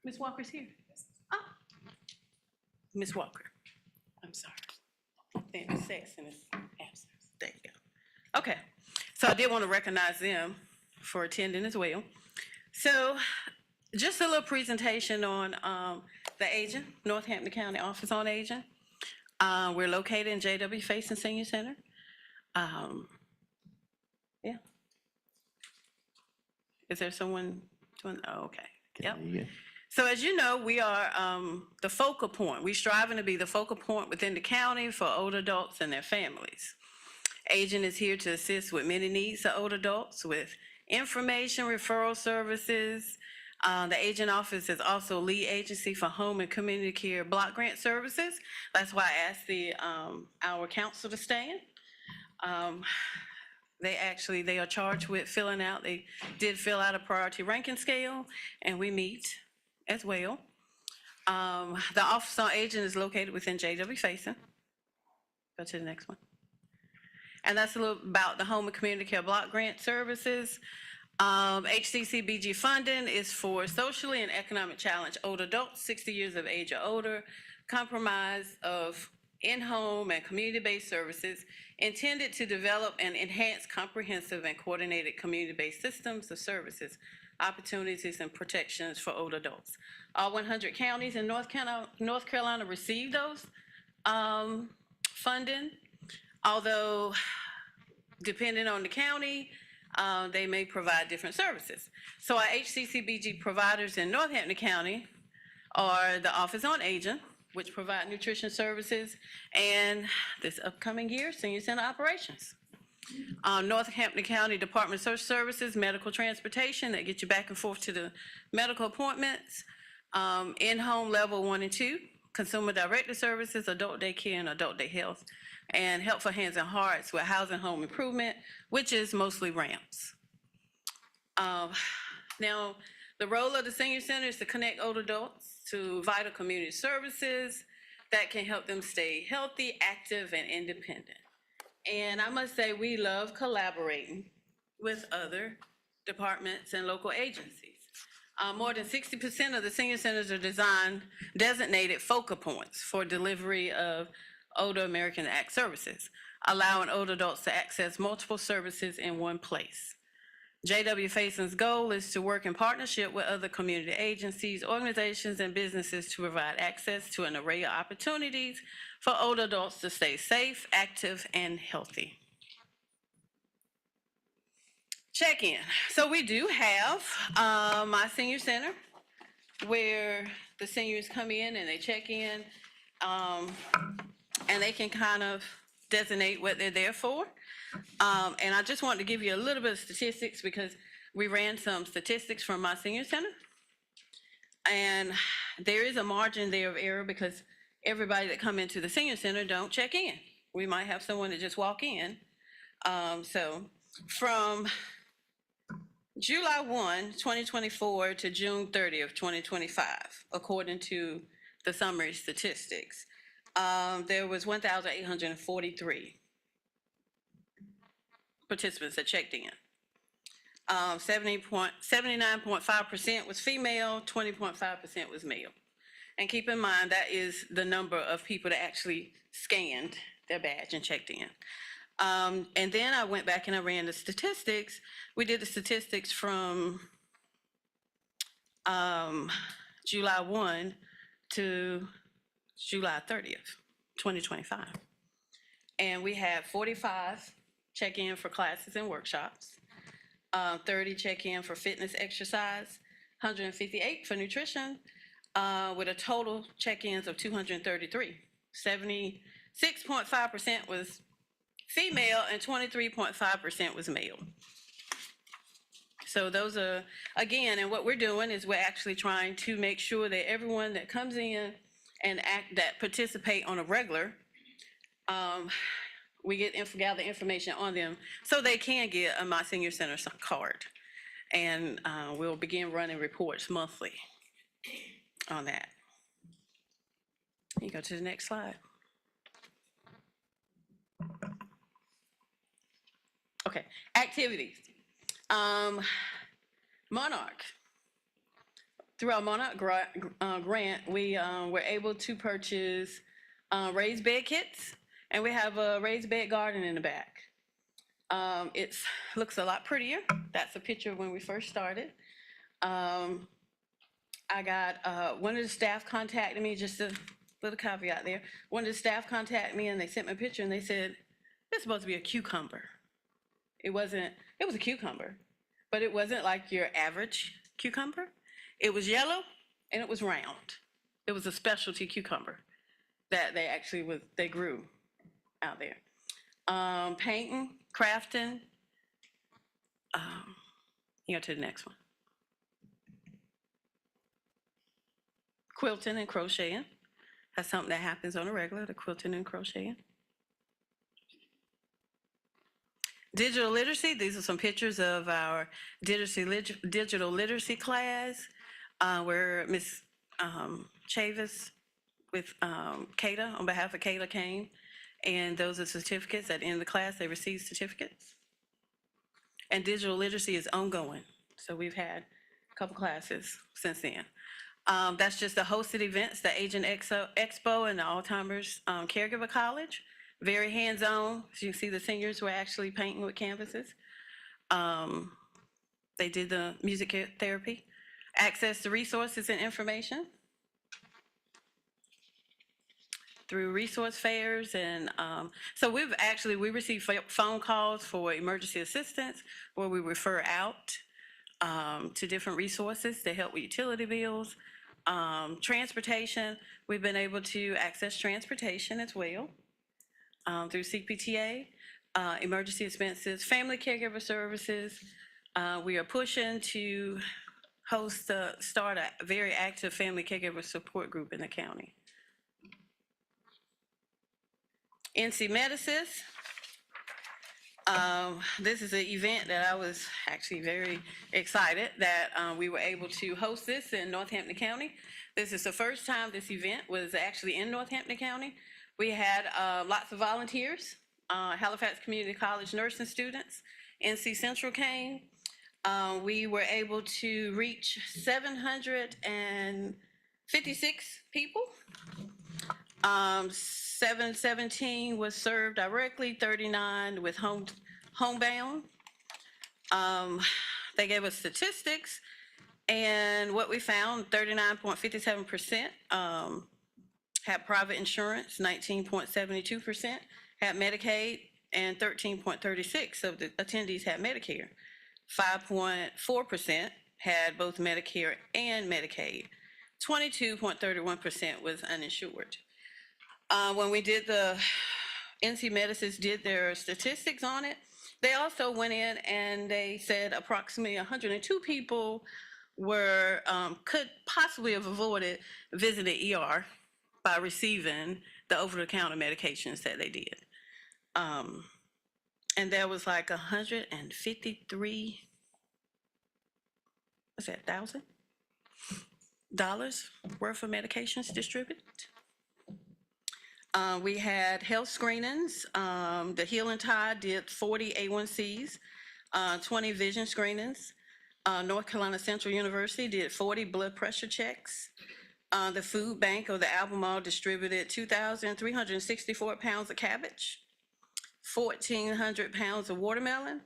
Ms. Walker's here. Ah. Ms. Walker, I'm sorry. Then Ms. Saxon is absent. There you go. Okay, so I did want to recognize them for attending as well. So just a little presentation on the agent, Northampton County Office on Aging. We're located in J.W. Faison Senior Center. Yeah. Is there someone doing, oh, okay. Yep. There you go. So as you know, we are the focal point. We're striving to be the focal point within the county for older adults and their families. Agent is here to assist with many needs of older adults with information, referral services. The agent office is also lead agency for home and community care block grant services. That's why I asked our council to stand. They are charged with filling out, they did fill out a priority ranking scale, and we meet as well. The office on aging is located within J.W. Faison. Go to the next one. And that's a little about the home and community care block grant services. HCCBG funding is for socially and economic challenged older adults, 60 years of age or older, comprised of in-home and community-based services intended to develop and enhance comprehensive and coordinated community-based systems of services, opportunities, and protections for older adults. All 100 counties in North Carolina receive those funding, although depending on the county, they may provide different services. So our HCCBG providers in Northampton County are the Office on Aging, which provide nutrition services, and this upcoming year, Senior Center Operations. Northampton County Department of Social Services, medical transportation that get you back and forth to the medical appointments, in-home level 1 and 2, consumer directed services, adult daycare and adult day health, and Help for Hands and Hearts with housing home improvement, which is mostly ramps. Now, the role of the Senior Center is to connect older adults to vital community services that can help them stay healthy, active, and independent. And I must say, we love collaborating with other departments and local agencies. More than 60% of the senior centers are designated focal points for delivery of Older American Act services, allowing older adults to access multiple services in one place. J.W. Faison's goal is to work in partnership with other community agencies, organizations, and businesses to provide access to an array of opportunities for older adults to stay safe, active, and healthy. Check-in. So we do have my senior center where the seniors come in and they check in, and they can kind of designate what they're there for. And I just wanted to give you a little bit of statistics because we ran some statistics from my senior center. And there is a margin there of error because everybody that come into the senior center don't check in. We might have someone that just walk in. So from July 1, 2024 to June 30th, 2025, according to the summary statistics, there was 1,843 participants that checked in. 79.5% was female, 20.5% was male. And keep in mind, that is the number of people that actually scanned their badge and checked in. And then I went back and I ran the statistics. We did the statistics from July 1 to July 30th, 2025. And we had 45 check-in for classes and workshops, 30 check-in for fitness exercise, 158 for nutrition, with a total check-ins of 233. 76.5% was female and 23.5% was male. So those are, again, and what we're doing is we're actually trying to make sure that everyone that comes in and that participate on a regular, we gather information on them so they can get a My Senior Center card. And we'll begin running reports monthly on that. You go to the next slide. Okay, activities. Monarch. Through our Monarch grant, we were able to purchase raised bed kits, and we have a raised bed garden in the back. It looks a lot prettier. That's a picture of when we first started. I got one of the staff contacted me, just a little caveat there. One of the staff contacted me and they sent me a picture and they said, "This is supposed to be a cucumber." It was a cucumber, but it wasn't like your average cucumber. It was yellow and it was round. It was a specialty cucumber that they grew out there. Painting, crafting. You go to the next one. Quilting and crocheting. That's something that happens on a regular, the quilting and crocheting. Digital literacy, these are some pictures of our digital literacy class where Ms. Chavis with CADA, on behalf of CADA, came. And those are certificates. At the end of the class, they receive certificates. And digital literacy is ongoing. So we've had a couple classes since then. That's just the hosted events, the Agent Expo and the Alzheimer's Caregiver College. Very hands-on. As you can see, the seniors were actually painting with canvases. They did the music therapy. Access to resources and information through resource fairs. And so we received phone calls for emergency assistance where we refer out to different resources to help with utility bills. Transportation, we've been able to access transportation as well through CPTA, emergency expenses, family caregiver services. We are pushing to start a very active family caregiver support group in the county. NC Medicine. This is an event that I was actually very excited that we were able to host this in Northampton County. This is the first time this event was actually in Northampton County. We had lots of volunteers, Halifax Community College nursing students, NC Central came. We were able to reach 756 people. 717 was served directly, 39 with homebound. They gave us statistics, and what we found, 39.57% had private insurance, 19.72% had Medicaid, and 13.36% of the attendees had Medicare. 5.4% had both Medicare and Medicaid. 22.31% was uninsured. When we did NC Medicine did their statistics on it, they also went in and they said approximately 102 people could possibly have avoided visiting ER by receiving the over-the-counter medications that they did. And there was like 153, what's that, $1,000 worth of medications distributed. We had health screenings. The Healing Tide did 40 A1Cs, 20 vision screenings. North Carolina Central University did 40 blood pressure checks. The Food Bank of the Albemarle distributed 2,364 pounds of cabbage, 1,400 pounds of watermelon,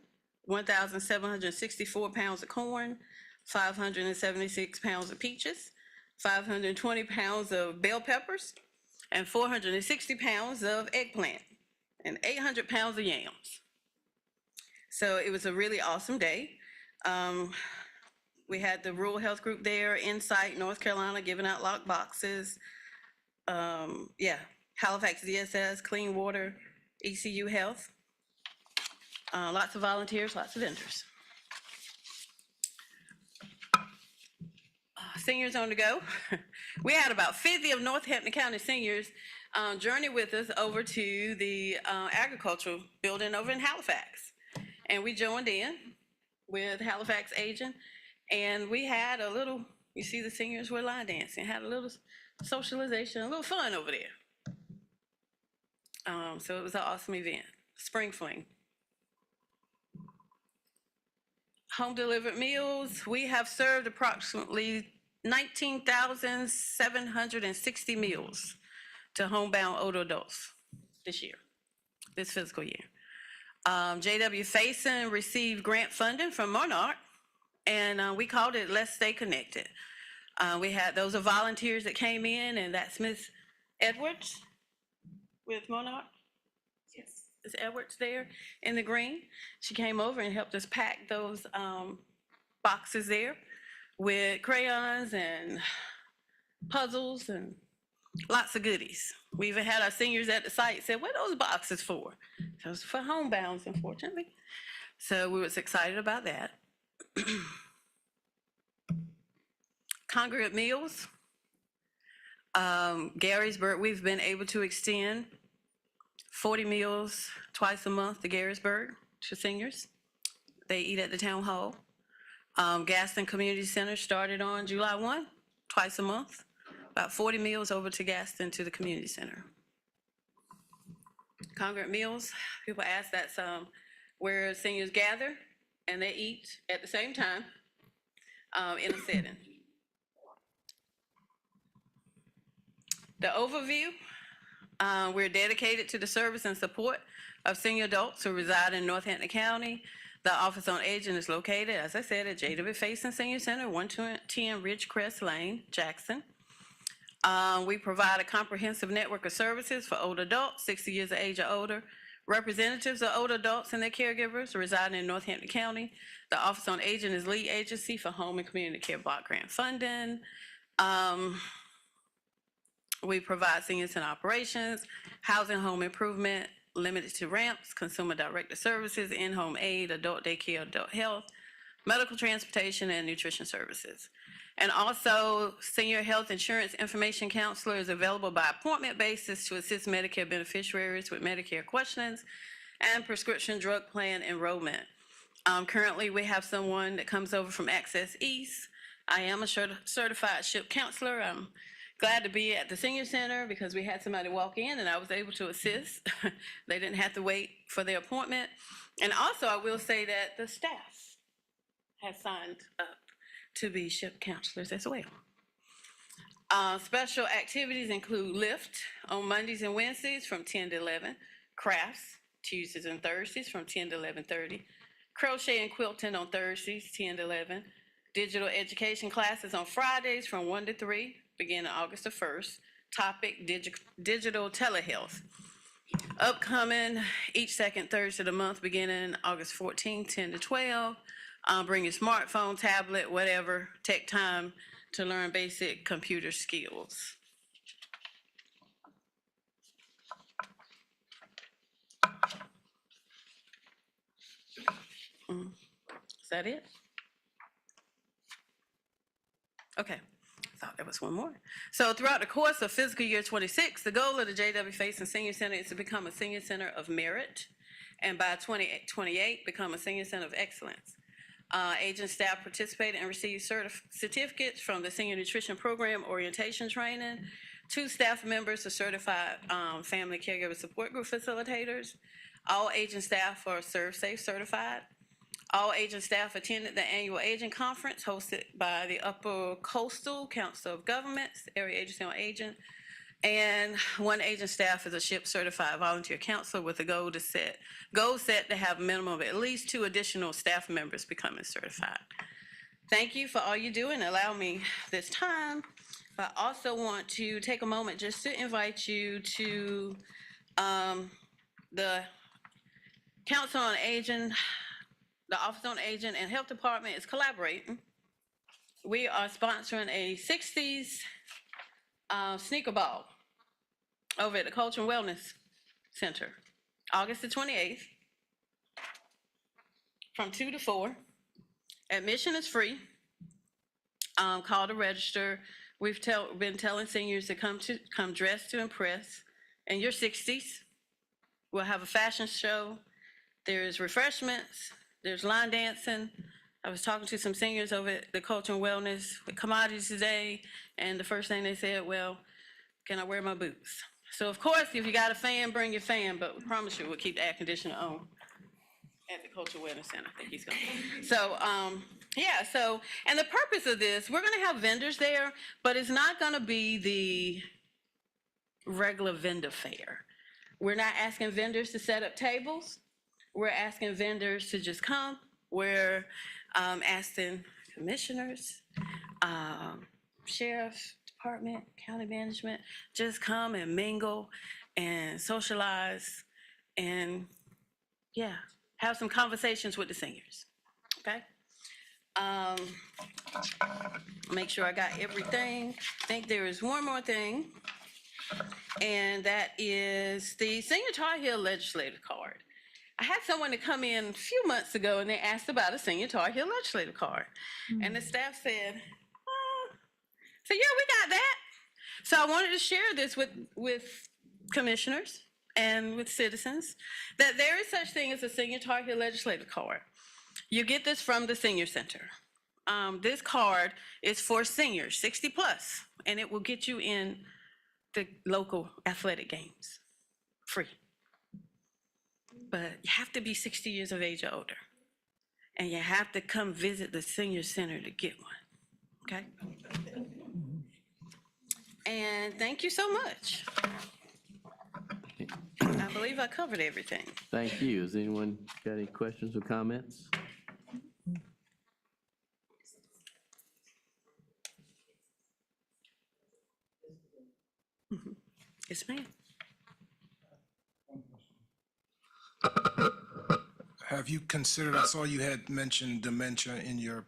1,764 pounds of corn, 576 pounds of peaches, 520 pounds of bell peppers, and 460 pounds of eggplant, and 800 pounds of yams. So it was a really awesome day. We had the Rural Health Group there, Insight, North Carolina, giving out lock boxes. Halifax DSS, Clean Water, ECU Health. Lots of volunteers, lots of vendors. Seniors on the go. We had about 50 of Northampton County seniors journey with us over to the agricultural building over in Halifax. And we joined in with Halifax Agent, and we had a little, you see the seniors were line dancing, had a little socialization, a little fun over there. So it was an awesome event. Spring Fling. Home delivered meals, we have served approximately 19,760 meals to homebound older adults this fiscal year. J.W. Faison received grant funding from Monarch, and we called it Let's Stay Connected. Those are volunteers that came in, and that's Ms. Edwards with Monarch. Yes, Ms. Edwards there in the green. She came over and helped us pack those boxes there with crayons and puzzles and lots of goodies. We even had our seniors at the site say, what are those boxes for? So it's for homebounds, unfortunately. So we was excited about that. Congregate meals. Garysburg, we've been able to extend 40 meals twice a month to Garysburg to seniors. They eat at the town hall. Gaston Community Center started on July 1, twice a month. About 40 meals over to Gaston to the community center. Congregate meals, people ask, that's where seniors gather and they eat at the same time in a setting. The overview, we're dedicated to the service and support of senior adults who reside in Northampton County. The Office on Aging is located, as I said, at J.W. Faison Senior Center, 110 Ridgecrest Lane, Jackson. We provide a comprehensive network of services for older adults, 60 years of age or older. Representatives of older adults and their caregivers residing in Northampton County. The Office on Aging is lead agency for home and community care block grant funding. We provide senior center operations, housing, home improvement, limited to ramps, consumer directed services, in-home aid, adult daycare, adult health, medical transportation, and nutrition services. And also, senior health insurance information counselor is available by appointment basis to assist Medicare beneficiaries with Medicare questions and prescription drug plan enrollment. Currently, we have someone that comes over from Access East. I am a certified SHIP counselor. I'm glad to be at the senior center because we had somebody walk in and I was able to assist. They didn't have to wait for their appointment. And also, I will say that the staff has signed up to be SHIP counselors as well. Special activities include Lift on Mondays and Wednesdays from 10 to 11, crafts Tuesdays and Thursdays from 10 to 11:30, crochet and quilting on Thursdays, 10 to 11, digital education classes on Fridays from 1 to 3, beginning August the 1st, topic digital telehealth. Upcoming each second Thursday of the month, beginning August 14, 10 to 12, bring your smartphone, tablet, whatever, take time to learn basic computer skills. Is that it? Okay, I thought there was one more. So throughout the course of fiscal year '26, the goal of the J.W. Faison Senior Center is to become a senior center of merit, and by 2028, become a senior center of excellence. Agent staff participated and received certificates from the Senior Nutrition Program orientation training. 2 staff members are certified family caregiver support group facilitators. All agent staff are ServSafe certified. All agent staff attended the annual agent conference hosted by the Upper Coastal Council of Governments, Area Agency on Aging. And 1 agent staff is a SHIP certified volunteer counselor with a goal set to have a minimum of at least 2 additional staff members becoming certified. Thank you for all you do and allow me this time. But I also want to take a moment just to invite you to the Council on Aging. The Office on Aging and Health Department is collaborating. We are sponsoring a 60s sneaker ball over at the Culture and Wellness Center, August the 28th, from 2 to 4. Admission is free. Call to register. We've been telling seniors to come dressed to impress in your 60s. We'll have a fashion show. There's refreshments. There's line dancing. I was talking to some seniors over at the Culture and Wellness with commodities today, and the first thing they said, well, can I wear my boots? So of course, if you got a fan, bring your fan, but we promise you we'll keep the air conditioner on at the Culture and Wellness Center. I think he's going. So, yeah, so, and the purpose of this, we're gonna have vendors there, but it's not gonna be the regular vendor fair. We're not asking vendors to set up tables. We're asking vendors to just come. We're asking commissioners, sheriff's department, county management, just come and mingle and socialize and, yeah, have some conversations with the seniors, okay? Make sure I got everything. I think there is one more thing, and that is the Senior Tar Heel legislative card. I had someone to come in a few months ago and they asked about a Senior Tar Heel legislative card. And the staff said, so yeah, we got that. So I wanted to share this with commissioners and with citizens, that there is such thing as a Senior Tar Heel legislative card. You get this from the Senior Center. This card is for seniors, 60 plus, and it will get you in the local athletic games, free. But you have to be 60 years of age or older. And you have to come visit the Senior Center to get one, okay? And thank you so much. I believe I covered everything. Thank you. Has anyone got any questions or comments? Yes, ma'am. Have you considered, I saw you had mentioned dementia in your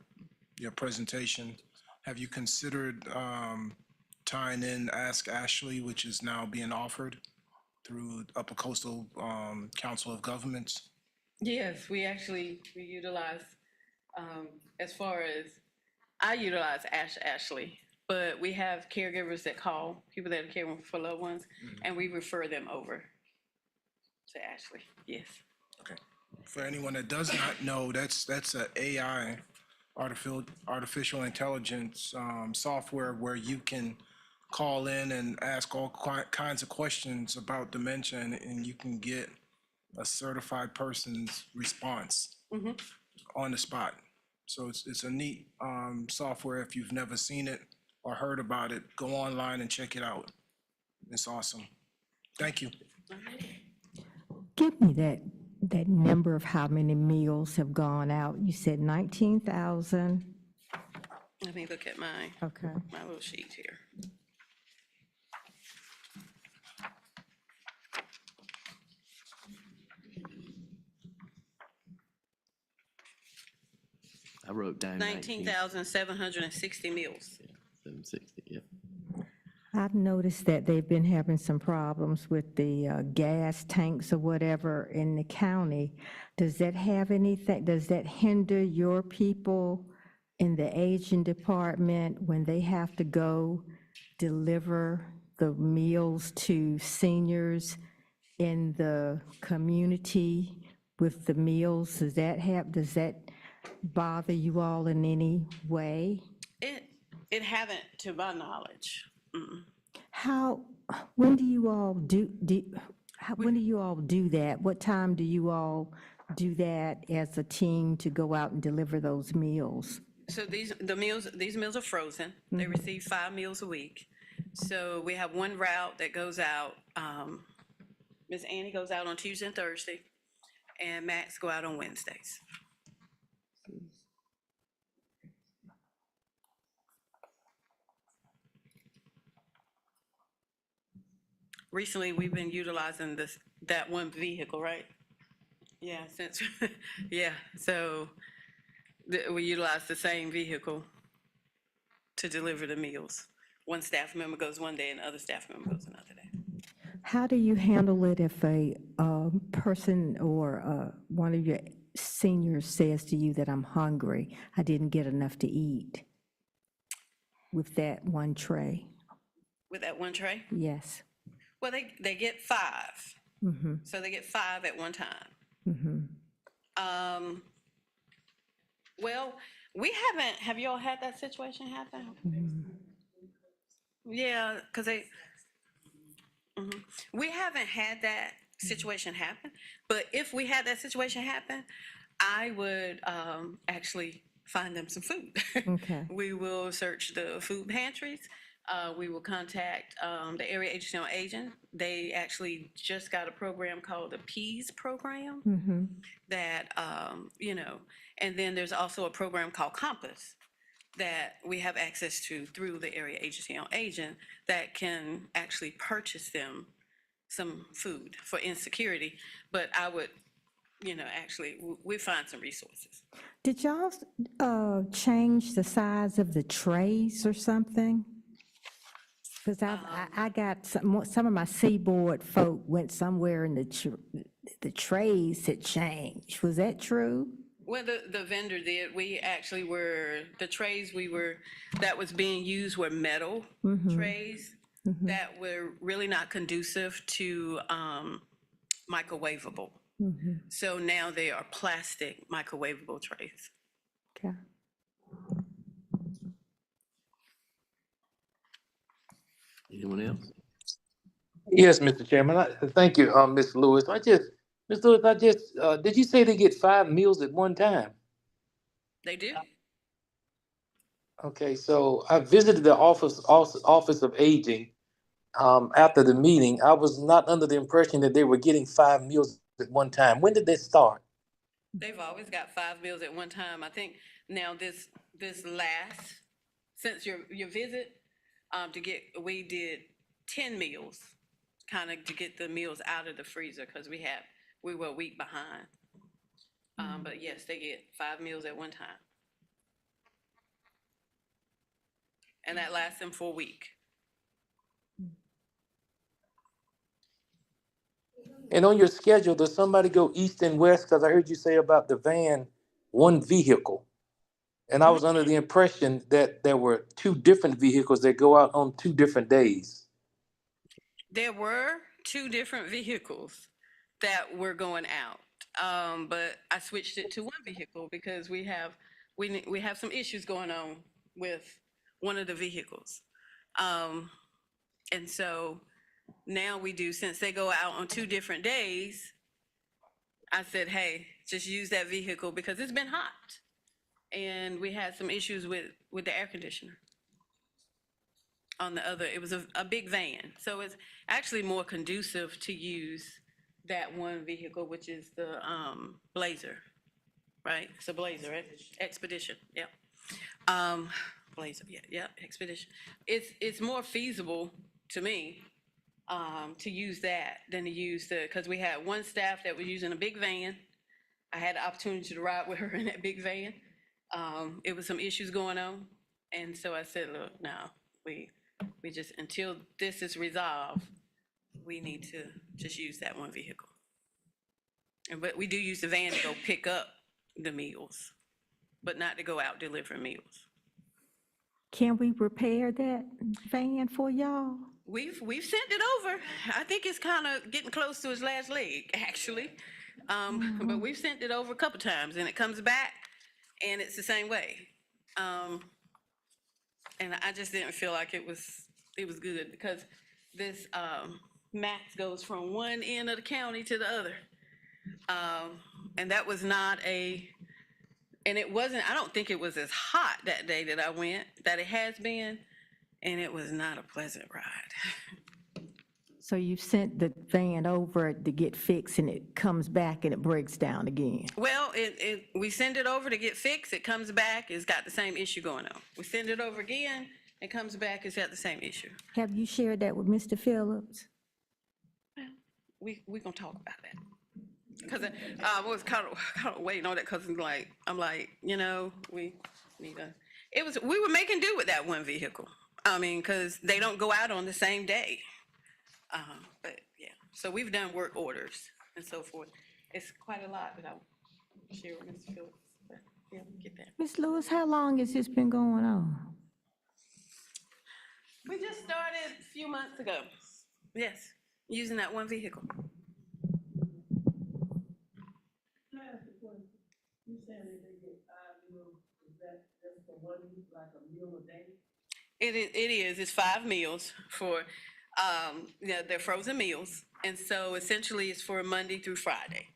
presentation. Have you considered tying in Ask Ashley, which is now being offered through Upper Coastal Council of Governments? Yes, we utilize, as far as, I utilize Ashley, but we have caregivers that call, people that are caring for loved ones, and we refer them over to Ashley, yes. Okay. For anyone that does not know, that's a AI, artificial intelligence software where you can call in and ask all kinds of questions about dementia, and you can get a certified person's response on the spot. So it's a neat software. If you've never seen it or heard about it, go online and check it out. It's awesome. Thank you. Give me that number of how many meals have gone out. You said 19,000. Let me look at my little sheet here. I wrote down 19,760 meals. 760, yep. I've noticed that they've been having some problems with the gas tanks or whatever in the county. Does that have anything, does that hinder your people in the aging department, when they have to go deliver the meals to seniors in the community with the meals, does that bother you all in any way? It haven't, to my knowledge. Mm-mm. When do you all when do you all do that? What time do you all do that as a team to go out and deliver those meals? So these meals are frozen. They receive 5 meals a week. So we have one route that goes out. Ms. Annie goes out on Tuesday and Thursday, and Max go out on Wednesdays. Recently, we've been utilizing that one vehicle, right? Yeah, so we utilize the same vehicle to deliver the meals. One staff member goes one day and the other staff member goes another day. How do you handle it if a person or one of your seniors says to you that I'm hungry, I didn't get enough to eat with that one tray? With that one tray? Yes. Well, they get 5. So they get 5 at one time. Well, we haven't, have you all had that situation happen? Yeah, because we haven't had that situation happen, but if we had that situation happen, I would actually find them some food. Okay. We will search the food pantries. We will contact the Area Agency on Aging. They actually just got a program called the PEAS program that, and then there's also a program called Compass that we have access to through the Area Agency on Aging that can actually purchase them some food for insecurity. But I would, actually, we find some resources. Did y'all change the size of the trays or something? Because I got some of my Seaboard folk went somewhere and the trays had changed. Was that true? Well, the vendor did. We actually the trays that was being used were metal trays that were really not conducive to microwavable. So now they are plastic microwavable trays. Okay. Anyone else? Yes, Mr. Chairman. Thank you, Ms. Lewis. Ms. Lewis, did you say they get 5 meals at one time? They do. Okay, so I visited the Office of Aging after the meeting. I was not under the impression that they were getting 5 meals at one time. When did they start? They've always got 5 meals at one time. I think now this last, since your visit, we did 10 meals, kind of to get the meals out of the freezer because we were a week behind. But yes, they get 5 meals at one time. And that lasts them for a week. And on your schedule, does somebody go east and west? Because I heard you say about the van, one vehicle. And I was under the impression that there were 2 different vehicles that go out on 2 different days. There were 2 different vehicles that were going out. But I switched it to 1 vehicle because we have some issues going on with one of the vehicles. And so now we do, since they go out on 2 different days, I said, hey, just use that vehicle because it's been hot. And we had some issues with the air conditioner. On the other, it was a big van. So it's actually more conducive to use that 1 vehicle, which is the Blazer, right? It's a Blazer, right? Expedition, yeah. Blazer, yeah, Expedition. It's more feasible to me to use that than to use because we had 1 staff that was using a big van. I had the opportunity to ride with her in that big van. It was some issues going on. And so I said, look, no, we just, until this is resolved, we need to just use that 1 vehicle. But we do use the van to go pick up the meals. but not to go out delivering meals. Can we repair that van for y'all? We've sent it over. I think it's kind of getting close to its last leg, actually. But we've sent it over a couple times, and it comes back, and it's the same way. And I just didn't feel like it was good, because this max goes from one end of the county to the other. And that was not and it wasn't, I don't think it was as hot that day that I went, that it has been, and it was not a pleasant ride. So you sent the van over to get fixed and it comes back and it breaks down again? Well, we send it over to get fixed, it comes back, it's got the same issue going on. We send it over again, it comes back, it's got the same issue. Have you shared that with Mr. Phillips? We gonna talk about that. Because I was kind of waiting on that, because I'm like, we need we were making do with that one vehicle. I mean, because they don't go out on the same day. But yeah, so we've done work orders and so forth. It's quite a lot that I'll share with Mr. Phillips. But yeah, we get that. Ms. Lewis, how long has this been going on? We just started a few months ago. Yes, using that one vehicle. You saying that they get 5 meals, is that just for one, like a meal a day? It is, it's 5 meals for, they're frozen meals. And so essentially it's for Monday through Friday.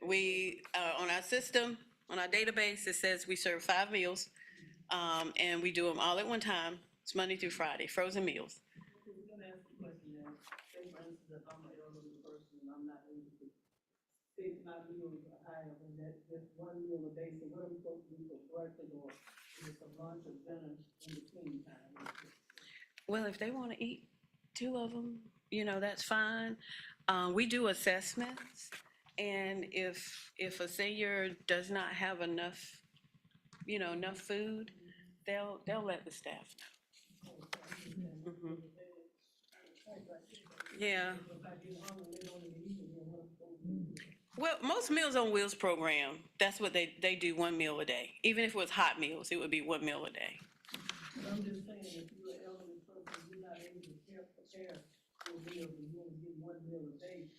We, on our system, on our database, it says we serve 5 meals, and we do them all at one time. It's Monday through Friday, frozen meals. Let me ask you a question now. Say for instance, if I'm an elderly person and I'm not able to fix my meals I have, and that's just one meal a day, so what are we supposed to do for breakfast, or is it some lunch or dinner in between time? Well, if they want to eat 2 of them, that's fine. We do assessments, and if a senior does not have enough, enough food, they'll let the staff know. Mhm. Yeah. Well, most Meals on Wheels program, that's what they do, 1 meal a day. Even if it was hot meals, it would be 1 meal a day. But I'm just saying, if you're an elderly person, you're not able to prepare your meals, and you only get 1 meal a day.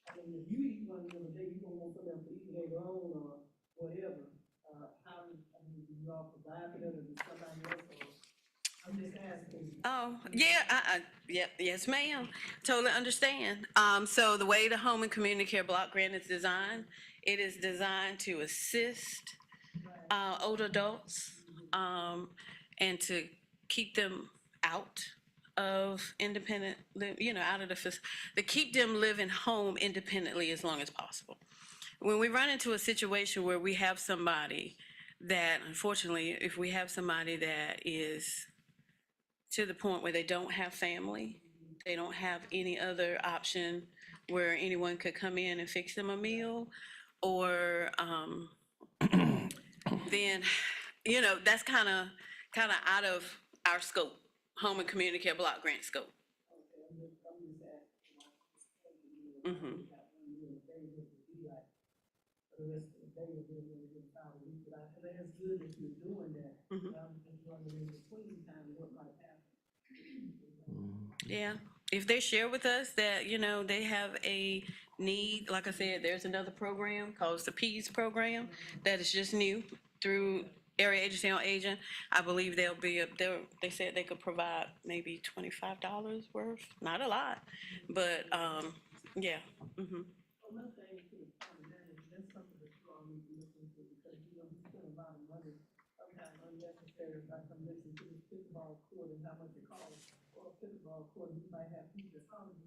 I mean, if you eat 1 meal a day, you don't want them to eat later on or whatever. Do you all provide for them, or do somebody else, or? I'm just asking. Oh, yeah, yes, ma'am. Totally understand. So the way the Home and Community Care Block Grant is designed, it is designed to assist older adults, and to keep them out of independent, out of to keep them living home independently as long as possible. When we run into a situation where we have somebody that, unfortunately, if we have somebody that is to the point where they don't have family, they don't have any other option where anyone could come in and fix them a meal, or then, that's kind of out of our scope, Home and Community Care Block Grant scope. Mm-hmm. That's good if you're doing that. I'm just wondering in between time what might happen. Yeah, if they share with us that, they have a need, like I said, there's another program called the PEAS program that is just new through Area Agency on Aging. I believe they said they could provide maybe $25 worth, not a lot, but, yeah. Mm-hmm. Another thing to the county manager, that's something that you all need to look into, because, we spend a lot of money, sometimes unnecessary, like I'm listening to this pickleball court and how much it costs. Or a pickleball court, you might have people that's hungry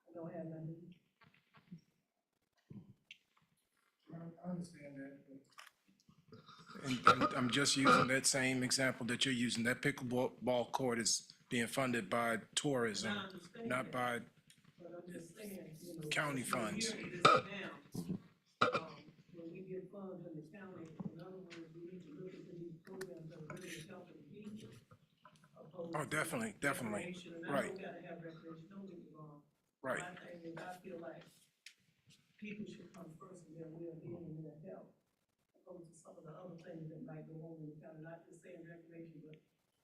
and don't have nothing. I understand that. And I'm just using that same example that you're using. That pickleball court is being funded by tourism, not by But I'm just saying, county funds. When we get funds from the county, in other words, we need to look into these programs that are really helping people. Oh, definitely. Recreation, and I Right. don't gotta have recreation, don't get me wrong. Right. My thing is, I feel like people should come first in their well-being and their health. opposed to some of the other things that might go on in the county, not just saying recreation, but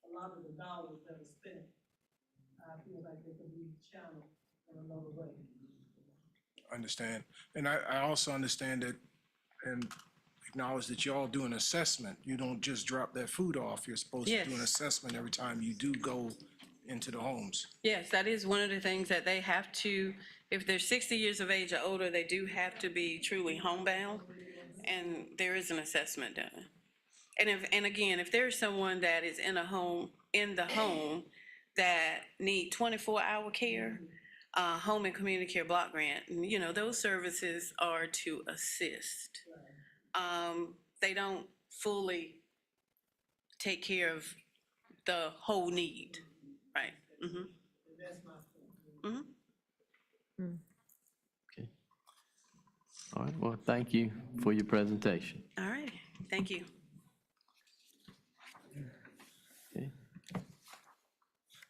a lot of the dollars that are spent, I feel like they could be channeled in another way. Understand. And I also understand that and acknowledge that you all do an assessment. You don't just drop that food off. You're supposed to do an Yes. assessment every time you do go into the homes. Yes, that is one of the things that they have to, if they're 60 years of age or older, they do have to be truly homebound, and there is an assessment done. And again, if there's someone that is in the home that need 24-hour care, home and community care block grant, those services are to assist. They don't fully take care of the whole need, right? Mm-hmm. That's my point. Mm-hmm. All right, well, thank you for your presentation. All right, thank you. Okay.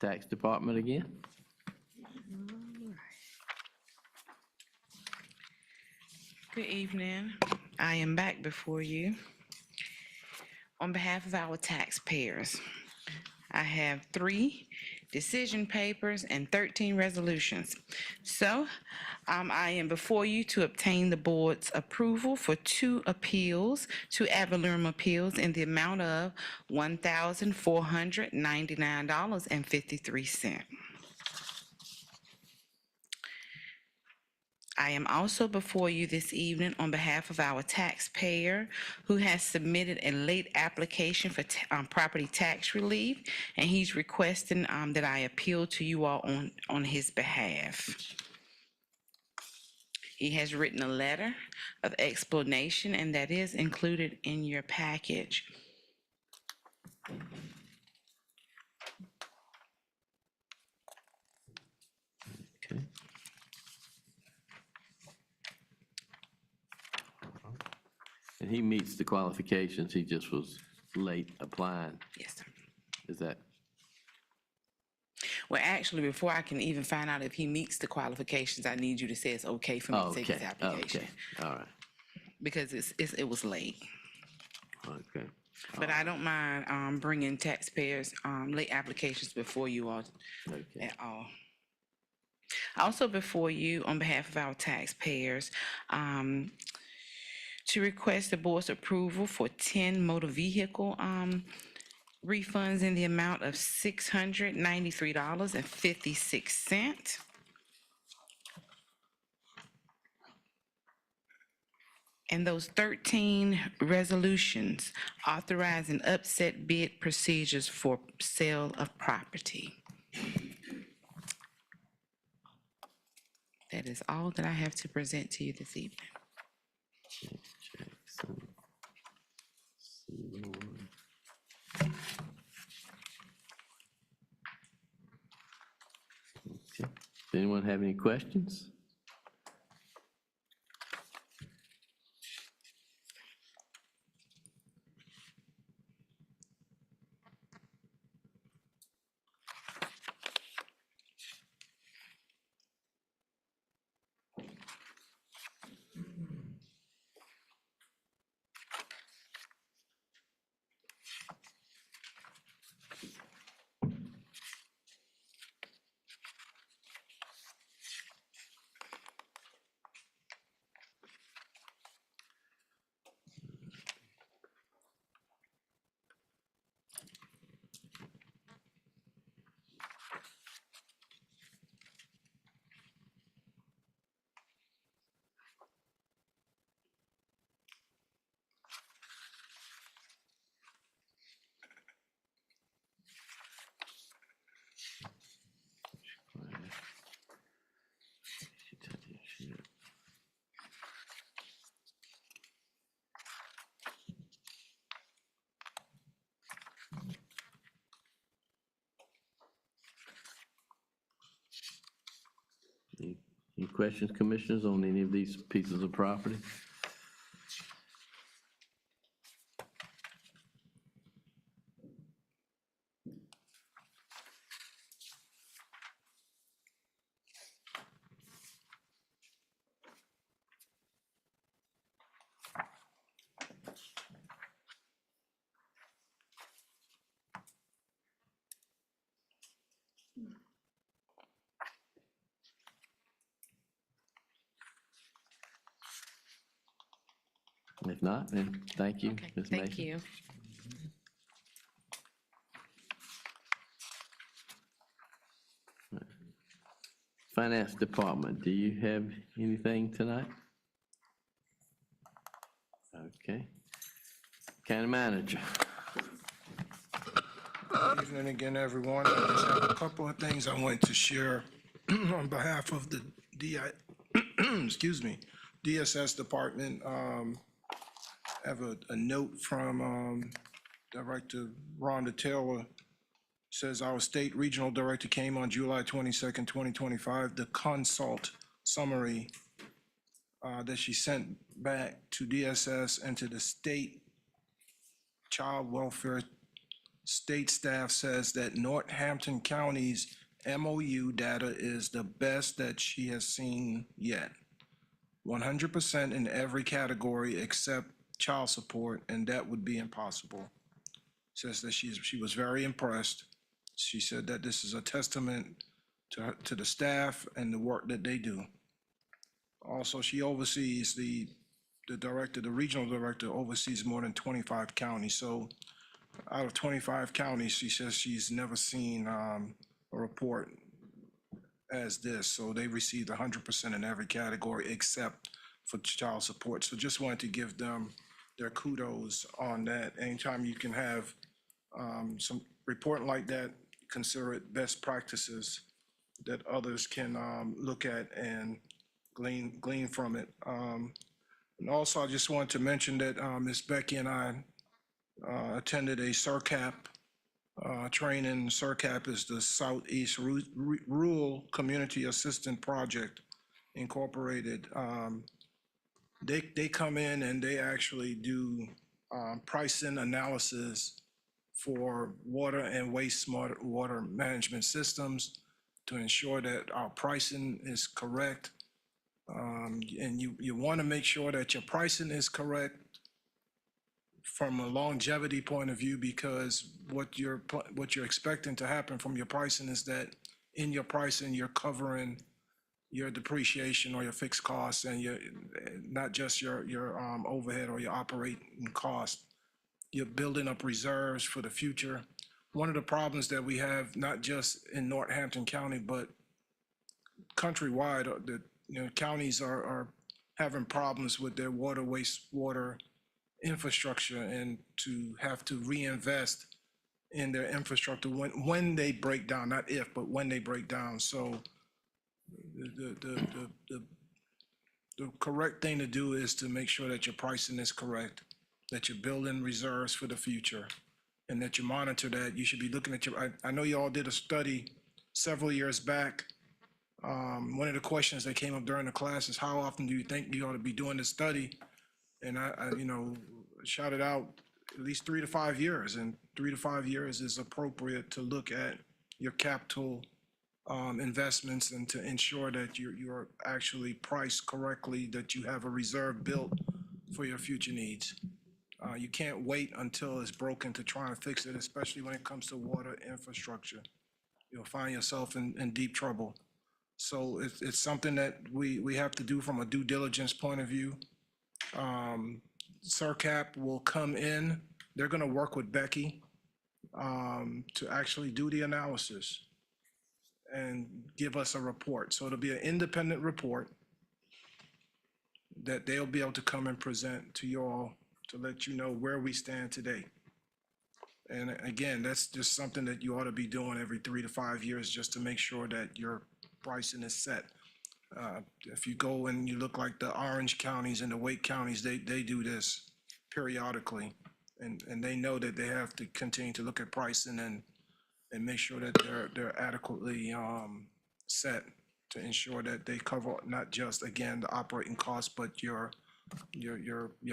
Tax Department again? Good evening. I am back before you. On behalf of our taxpayers, I have 3 decision papers and 13 resolutions. So I am before you to obtain the board's approval for 2 appeals, 2 ad valorem appeals in the amount of $1,499.53. I am also before you this evening on behalf of our taxpayer who has submitted a late application for property tax relief, and he's requesting that I appeal to you all on his behalf. He has written a letter of explanation, and that is included in your package. Okay. And he meets the qualifications, he just was late applying. Yes, sir. Is that, Well, actually, before I can even find out if he meets the qualifications, I need you to say it's okay for me to take his okay, application. okay, all right, Because it was late. okay. But I don't mind bringing taxpayers' late applications before you all Okay. at all. Also before you, on behalf of our taxpayers, to request the board's approval for 10 motor vehicle refunds in the amount of $693.56. And those 13 resolutions authorizing upset bid procedures for sale of property. That is all that I have to present to you this evening. Jackson. Seymour. Okay. Does anyone have any questions? Any questions, commissioners, on any of these pieces of property? If not, then thank you, Okay, Ms. Mason. thank you. Finance Department, do you have anything tonight? Okay. County Manager. Good evening again, everyone. I just have a couple of things I wanted to share on behalf of the excuse me, DSS Department. I have a note from Director Rhonda Taylor. Says our state regional director came on July 22nd, 2025. The consult summary that she sent back to DSS and to the state child welfare state staff says that Northampton County's MOU data is the best that she has seen yet. 100% in every category except child support, and that would be impossible. Says that she was very impressed. She said that this is a testament to the staff and the work that they do. Also, she oversees the regional director oversees more than 25 counties. So out of 25 counties, she says she's never seen a report as this. So they received 100% in every category except for child support. So just wanted to give them their kudos on that. Anytime you can have some reporting like that, consider it best practices that others can look at and glean from it. And also, I just want to mention that Ms. Becky and I attended a SERCAP training. SERCAP is the Southeast Rural Community Assistance Project Incorporated. They come in and they actually do pricing analysis for water and wastewater management systems to ensure that our pricing is correct. And you want to make sure that your pricing is correct from a longevity point of view, because what you're expecting to happen from your pricing is that in your pricing, you're covering your depreciation or your fixed costs and not just your overhead or your operating cost. You're building up reserves for the future. One of the problems that we have, not just in Northampton County, but countrywide, counties are having problems with their water, wastewater infrastructure, and to have to reinvest in their infrastructure when they break down, not if, but when they break down. So the correct thing to do is to make sure that your pricing is correct, that you're building reserves for the future, and that you monitor that. You should be looking at I know you all did a study several years back. One of the questions that came up during the class is, how often do you think you ought to be doing this study? And I shouted out at least 3 to 5 years, and 3 to 5 years is appropriate to look at your capital investments and to ensure that you're actually priced correctly, that you have a reserve built for your future needs. You can't wait until it's broken to try and fix it, especially when it comes to water infrastructure. You'll find yourself in deep trouble. So it's something that we have to do from a due diligence point of view. SERCAP will come in. They're going to work with Becky to actually do the analysis and give us a report. So it'll be an independent report that they'll be able to come and present to you all to let you know where we stand today. And again, that's just something that you ought to be doing every 3 to 5 years, just to make sure that your pricing is set. If you go and you look like the Orange counties and the Wake counties, they do this periodically. And they know that they have to continue to look at pricing and make sure that they're adequately set to ensure that they cover not just, again, the operating costs, but your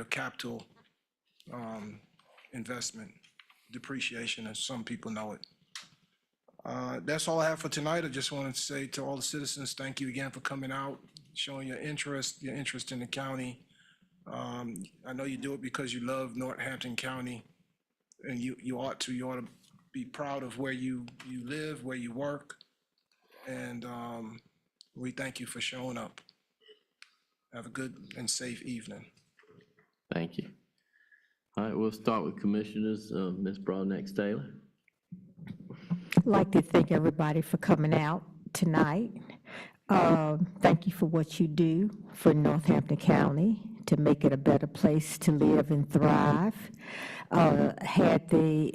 capital investment, depreciation, as some people know it. That's all I have for tonight. I just wanted to say to all the citizens, thank you again for coming out, showing your interest in the county. I know you do it because you love Northampton County, and you ought to be proud of where you live, where you work, and we thank you for showing up. Have a good and safe evening. Thank you. All right, we'll start with commissioners. Ms. Broadnax Taylor. I'd like to thank everybody for coming out tonight. Thank you for what you do for Northampton County to make it a better place to live and thrive. Had the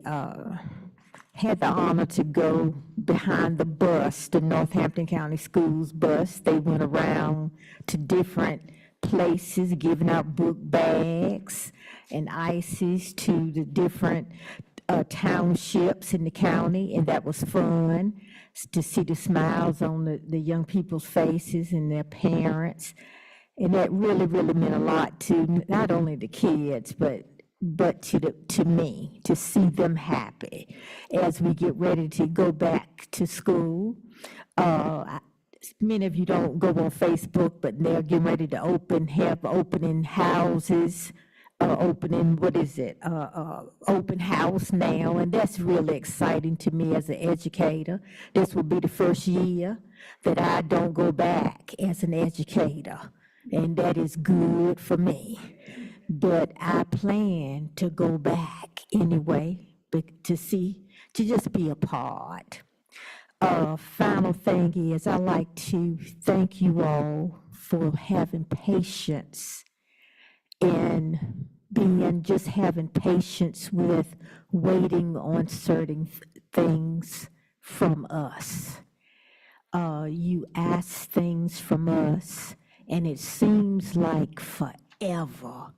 honor to go behind the bus, the Northampton County Schools bus. They went around to different places, giving out book bags and ices to the different townships in the county, and that was fun to see the smiles on the young people's faces and their parents. And that really, really meant a lot to not only the kids, but to me, to see them happy as we get ready to go back to school. Many of you don't go on Facebook, but they're getting ready to have opening houses, open house now, and that's really exciting to me as an educator. This will be the first year that I don't go back as an educator, and that is good for me. But I plan to go back anyway, to just be a part. Final thing is, I like to thank you all for having patience and having patience with waiting on certain things from us. You ask things from us, and it seems like forever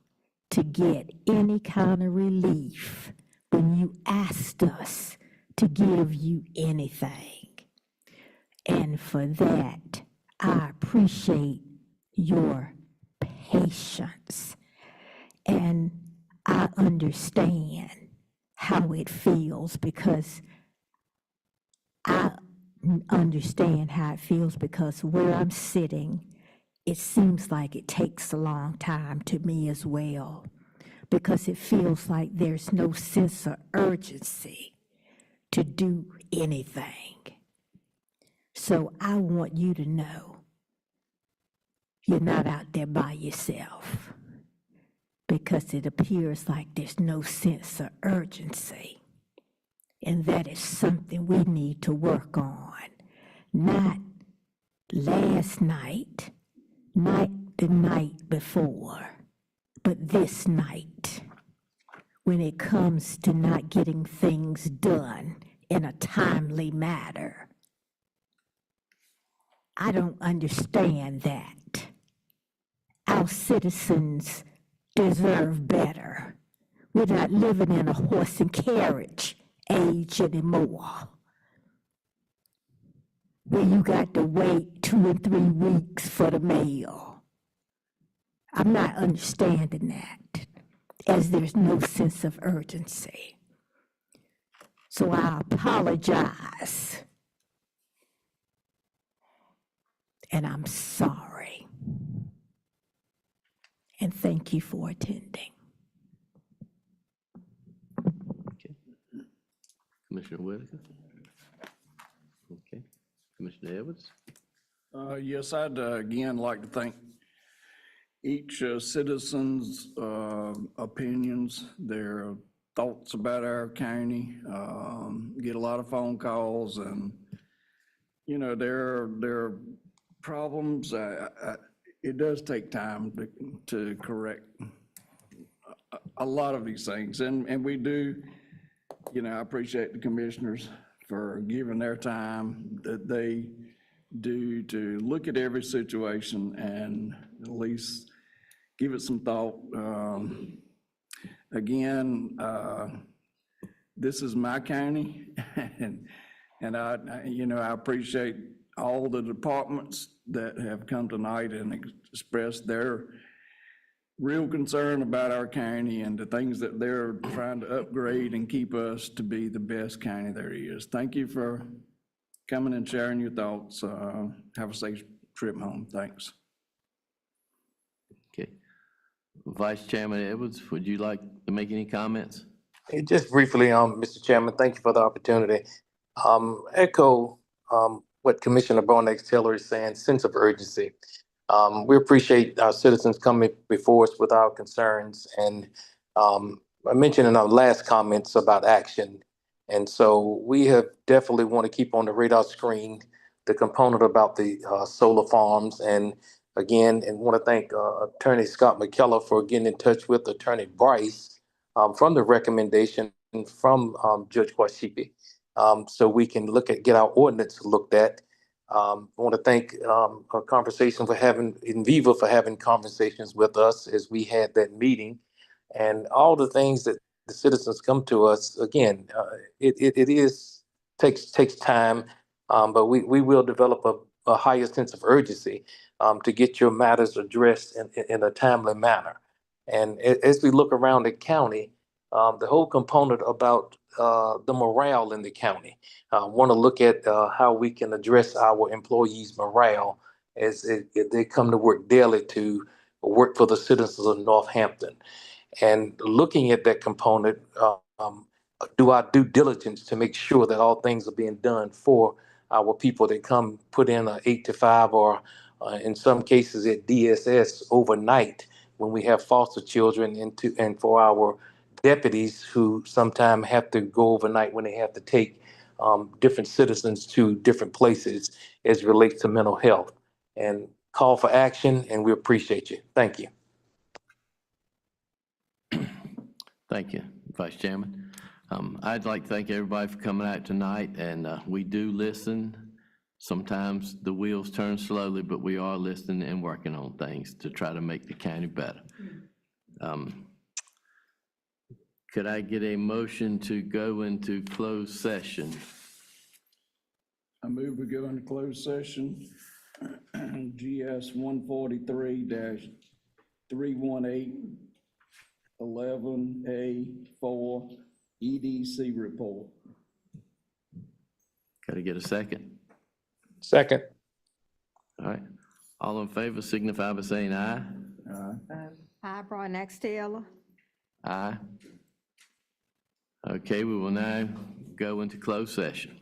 to get any kind of relief when you asked us to give you anything. And for that, I appreciate your patience. And I understand how it feels because where I'm sitting, it seems like it takes a long time to me as well, because it feels like there's no sense of urgency to do anything. So I want you to know you're not out there by yourself, because it appears like there's no sense of urgency. And that is something we need to work on. Not last night, not the night before, but this night, when it comes to not getting things done in a timely manner. I don't understand that. Our citizens deserve better. We're not living in a horse and carriage age anymore, where you got to wait 2 and 3 weeks for the mail. I'm not understanding that, as there's no sense of urgency. So I apologize, and I'm sorry. And thank you for attending. Commissioner Whitaker? Okay. Commissioner Edwards? Yes, I'd again like to thank each citizen's opinions, their thoughts about our county. Get a lot of phone calls, and there are problems. It does take time to correct a lot of these things, and we do. I appreciate the commissioners for giving their time that they do to look at every situation and at least give it some thought. Again, this is my county, and I appreciate all the departments that have come tonight and expressed their real concern about our county and the things that they're trying to upgrade and keep us to be the best county there is. Thank you for coming and sharing your thoughts. Have a safe trip home. Thanks. Okay. Vice Chairman Edwards, would you like to make any comments? Hey, just briefly, Mr. Chairman, thank you for the opportunity. Echo what Commissioner Broadnax Taylor is saying, sense of urgency. We appreciate our citizens coming before us with our concerns, and I mentioned in our last comments about action. And so we have definitely want to keep on the radar screen the component about the solar farms. And again, and want to thank Attorney Scott McKellar for getting in touch with Attorney Bryce from the recommendation from Judge Washipi, so we can get our ordinance looked at. I want to thank a conversation for having, in Viva for having conversations with us as we had that meeting, and all the things that the citizens come to us. Again, it is takes time, but we will develop a higher sense of urgency to get your matters addressed in a timely manner. And as we look around the county, the whole component about the morale in the county. Want to look at how we can address our employees' morale as they come to work daily to work for the citizens of Northampton. And looking at that component, do our due diligence to make sure that all things are being done for our people that come put in a 8 to 5 or in some cases at DSS overnight when we have foster children and for our deputies who sometimes have to go overnight when they have to take different citizens to different places as it relates to mental health. And call for action, and we appreciate you. Thank you. Thank you, Vice Chairman. I'd like to thank everybody for coming out tonight, and we do listen. Sometimes the wheels turn slowly, but we are listening and working on things to try to make the county better. Could I get a motion to go into closed session? I move we go into closed session, GS 143-318-11A4 EDC report. Got to get a second? Second. All right. All in favor signify by saying aye. I, Brian X. Taylor. Aye. Okay, we will now go into closed session.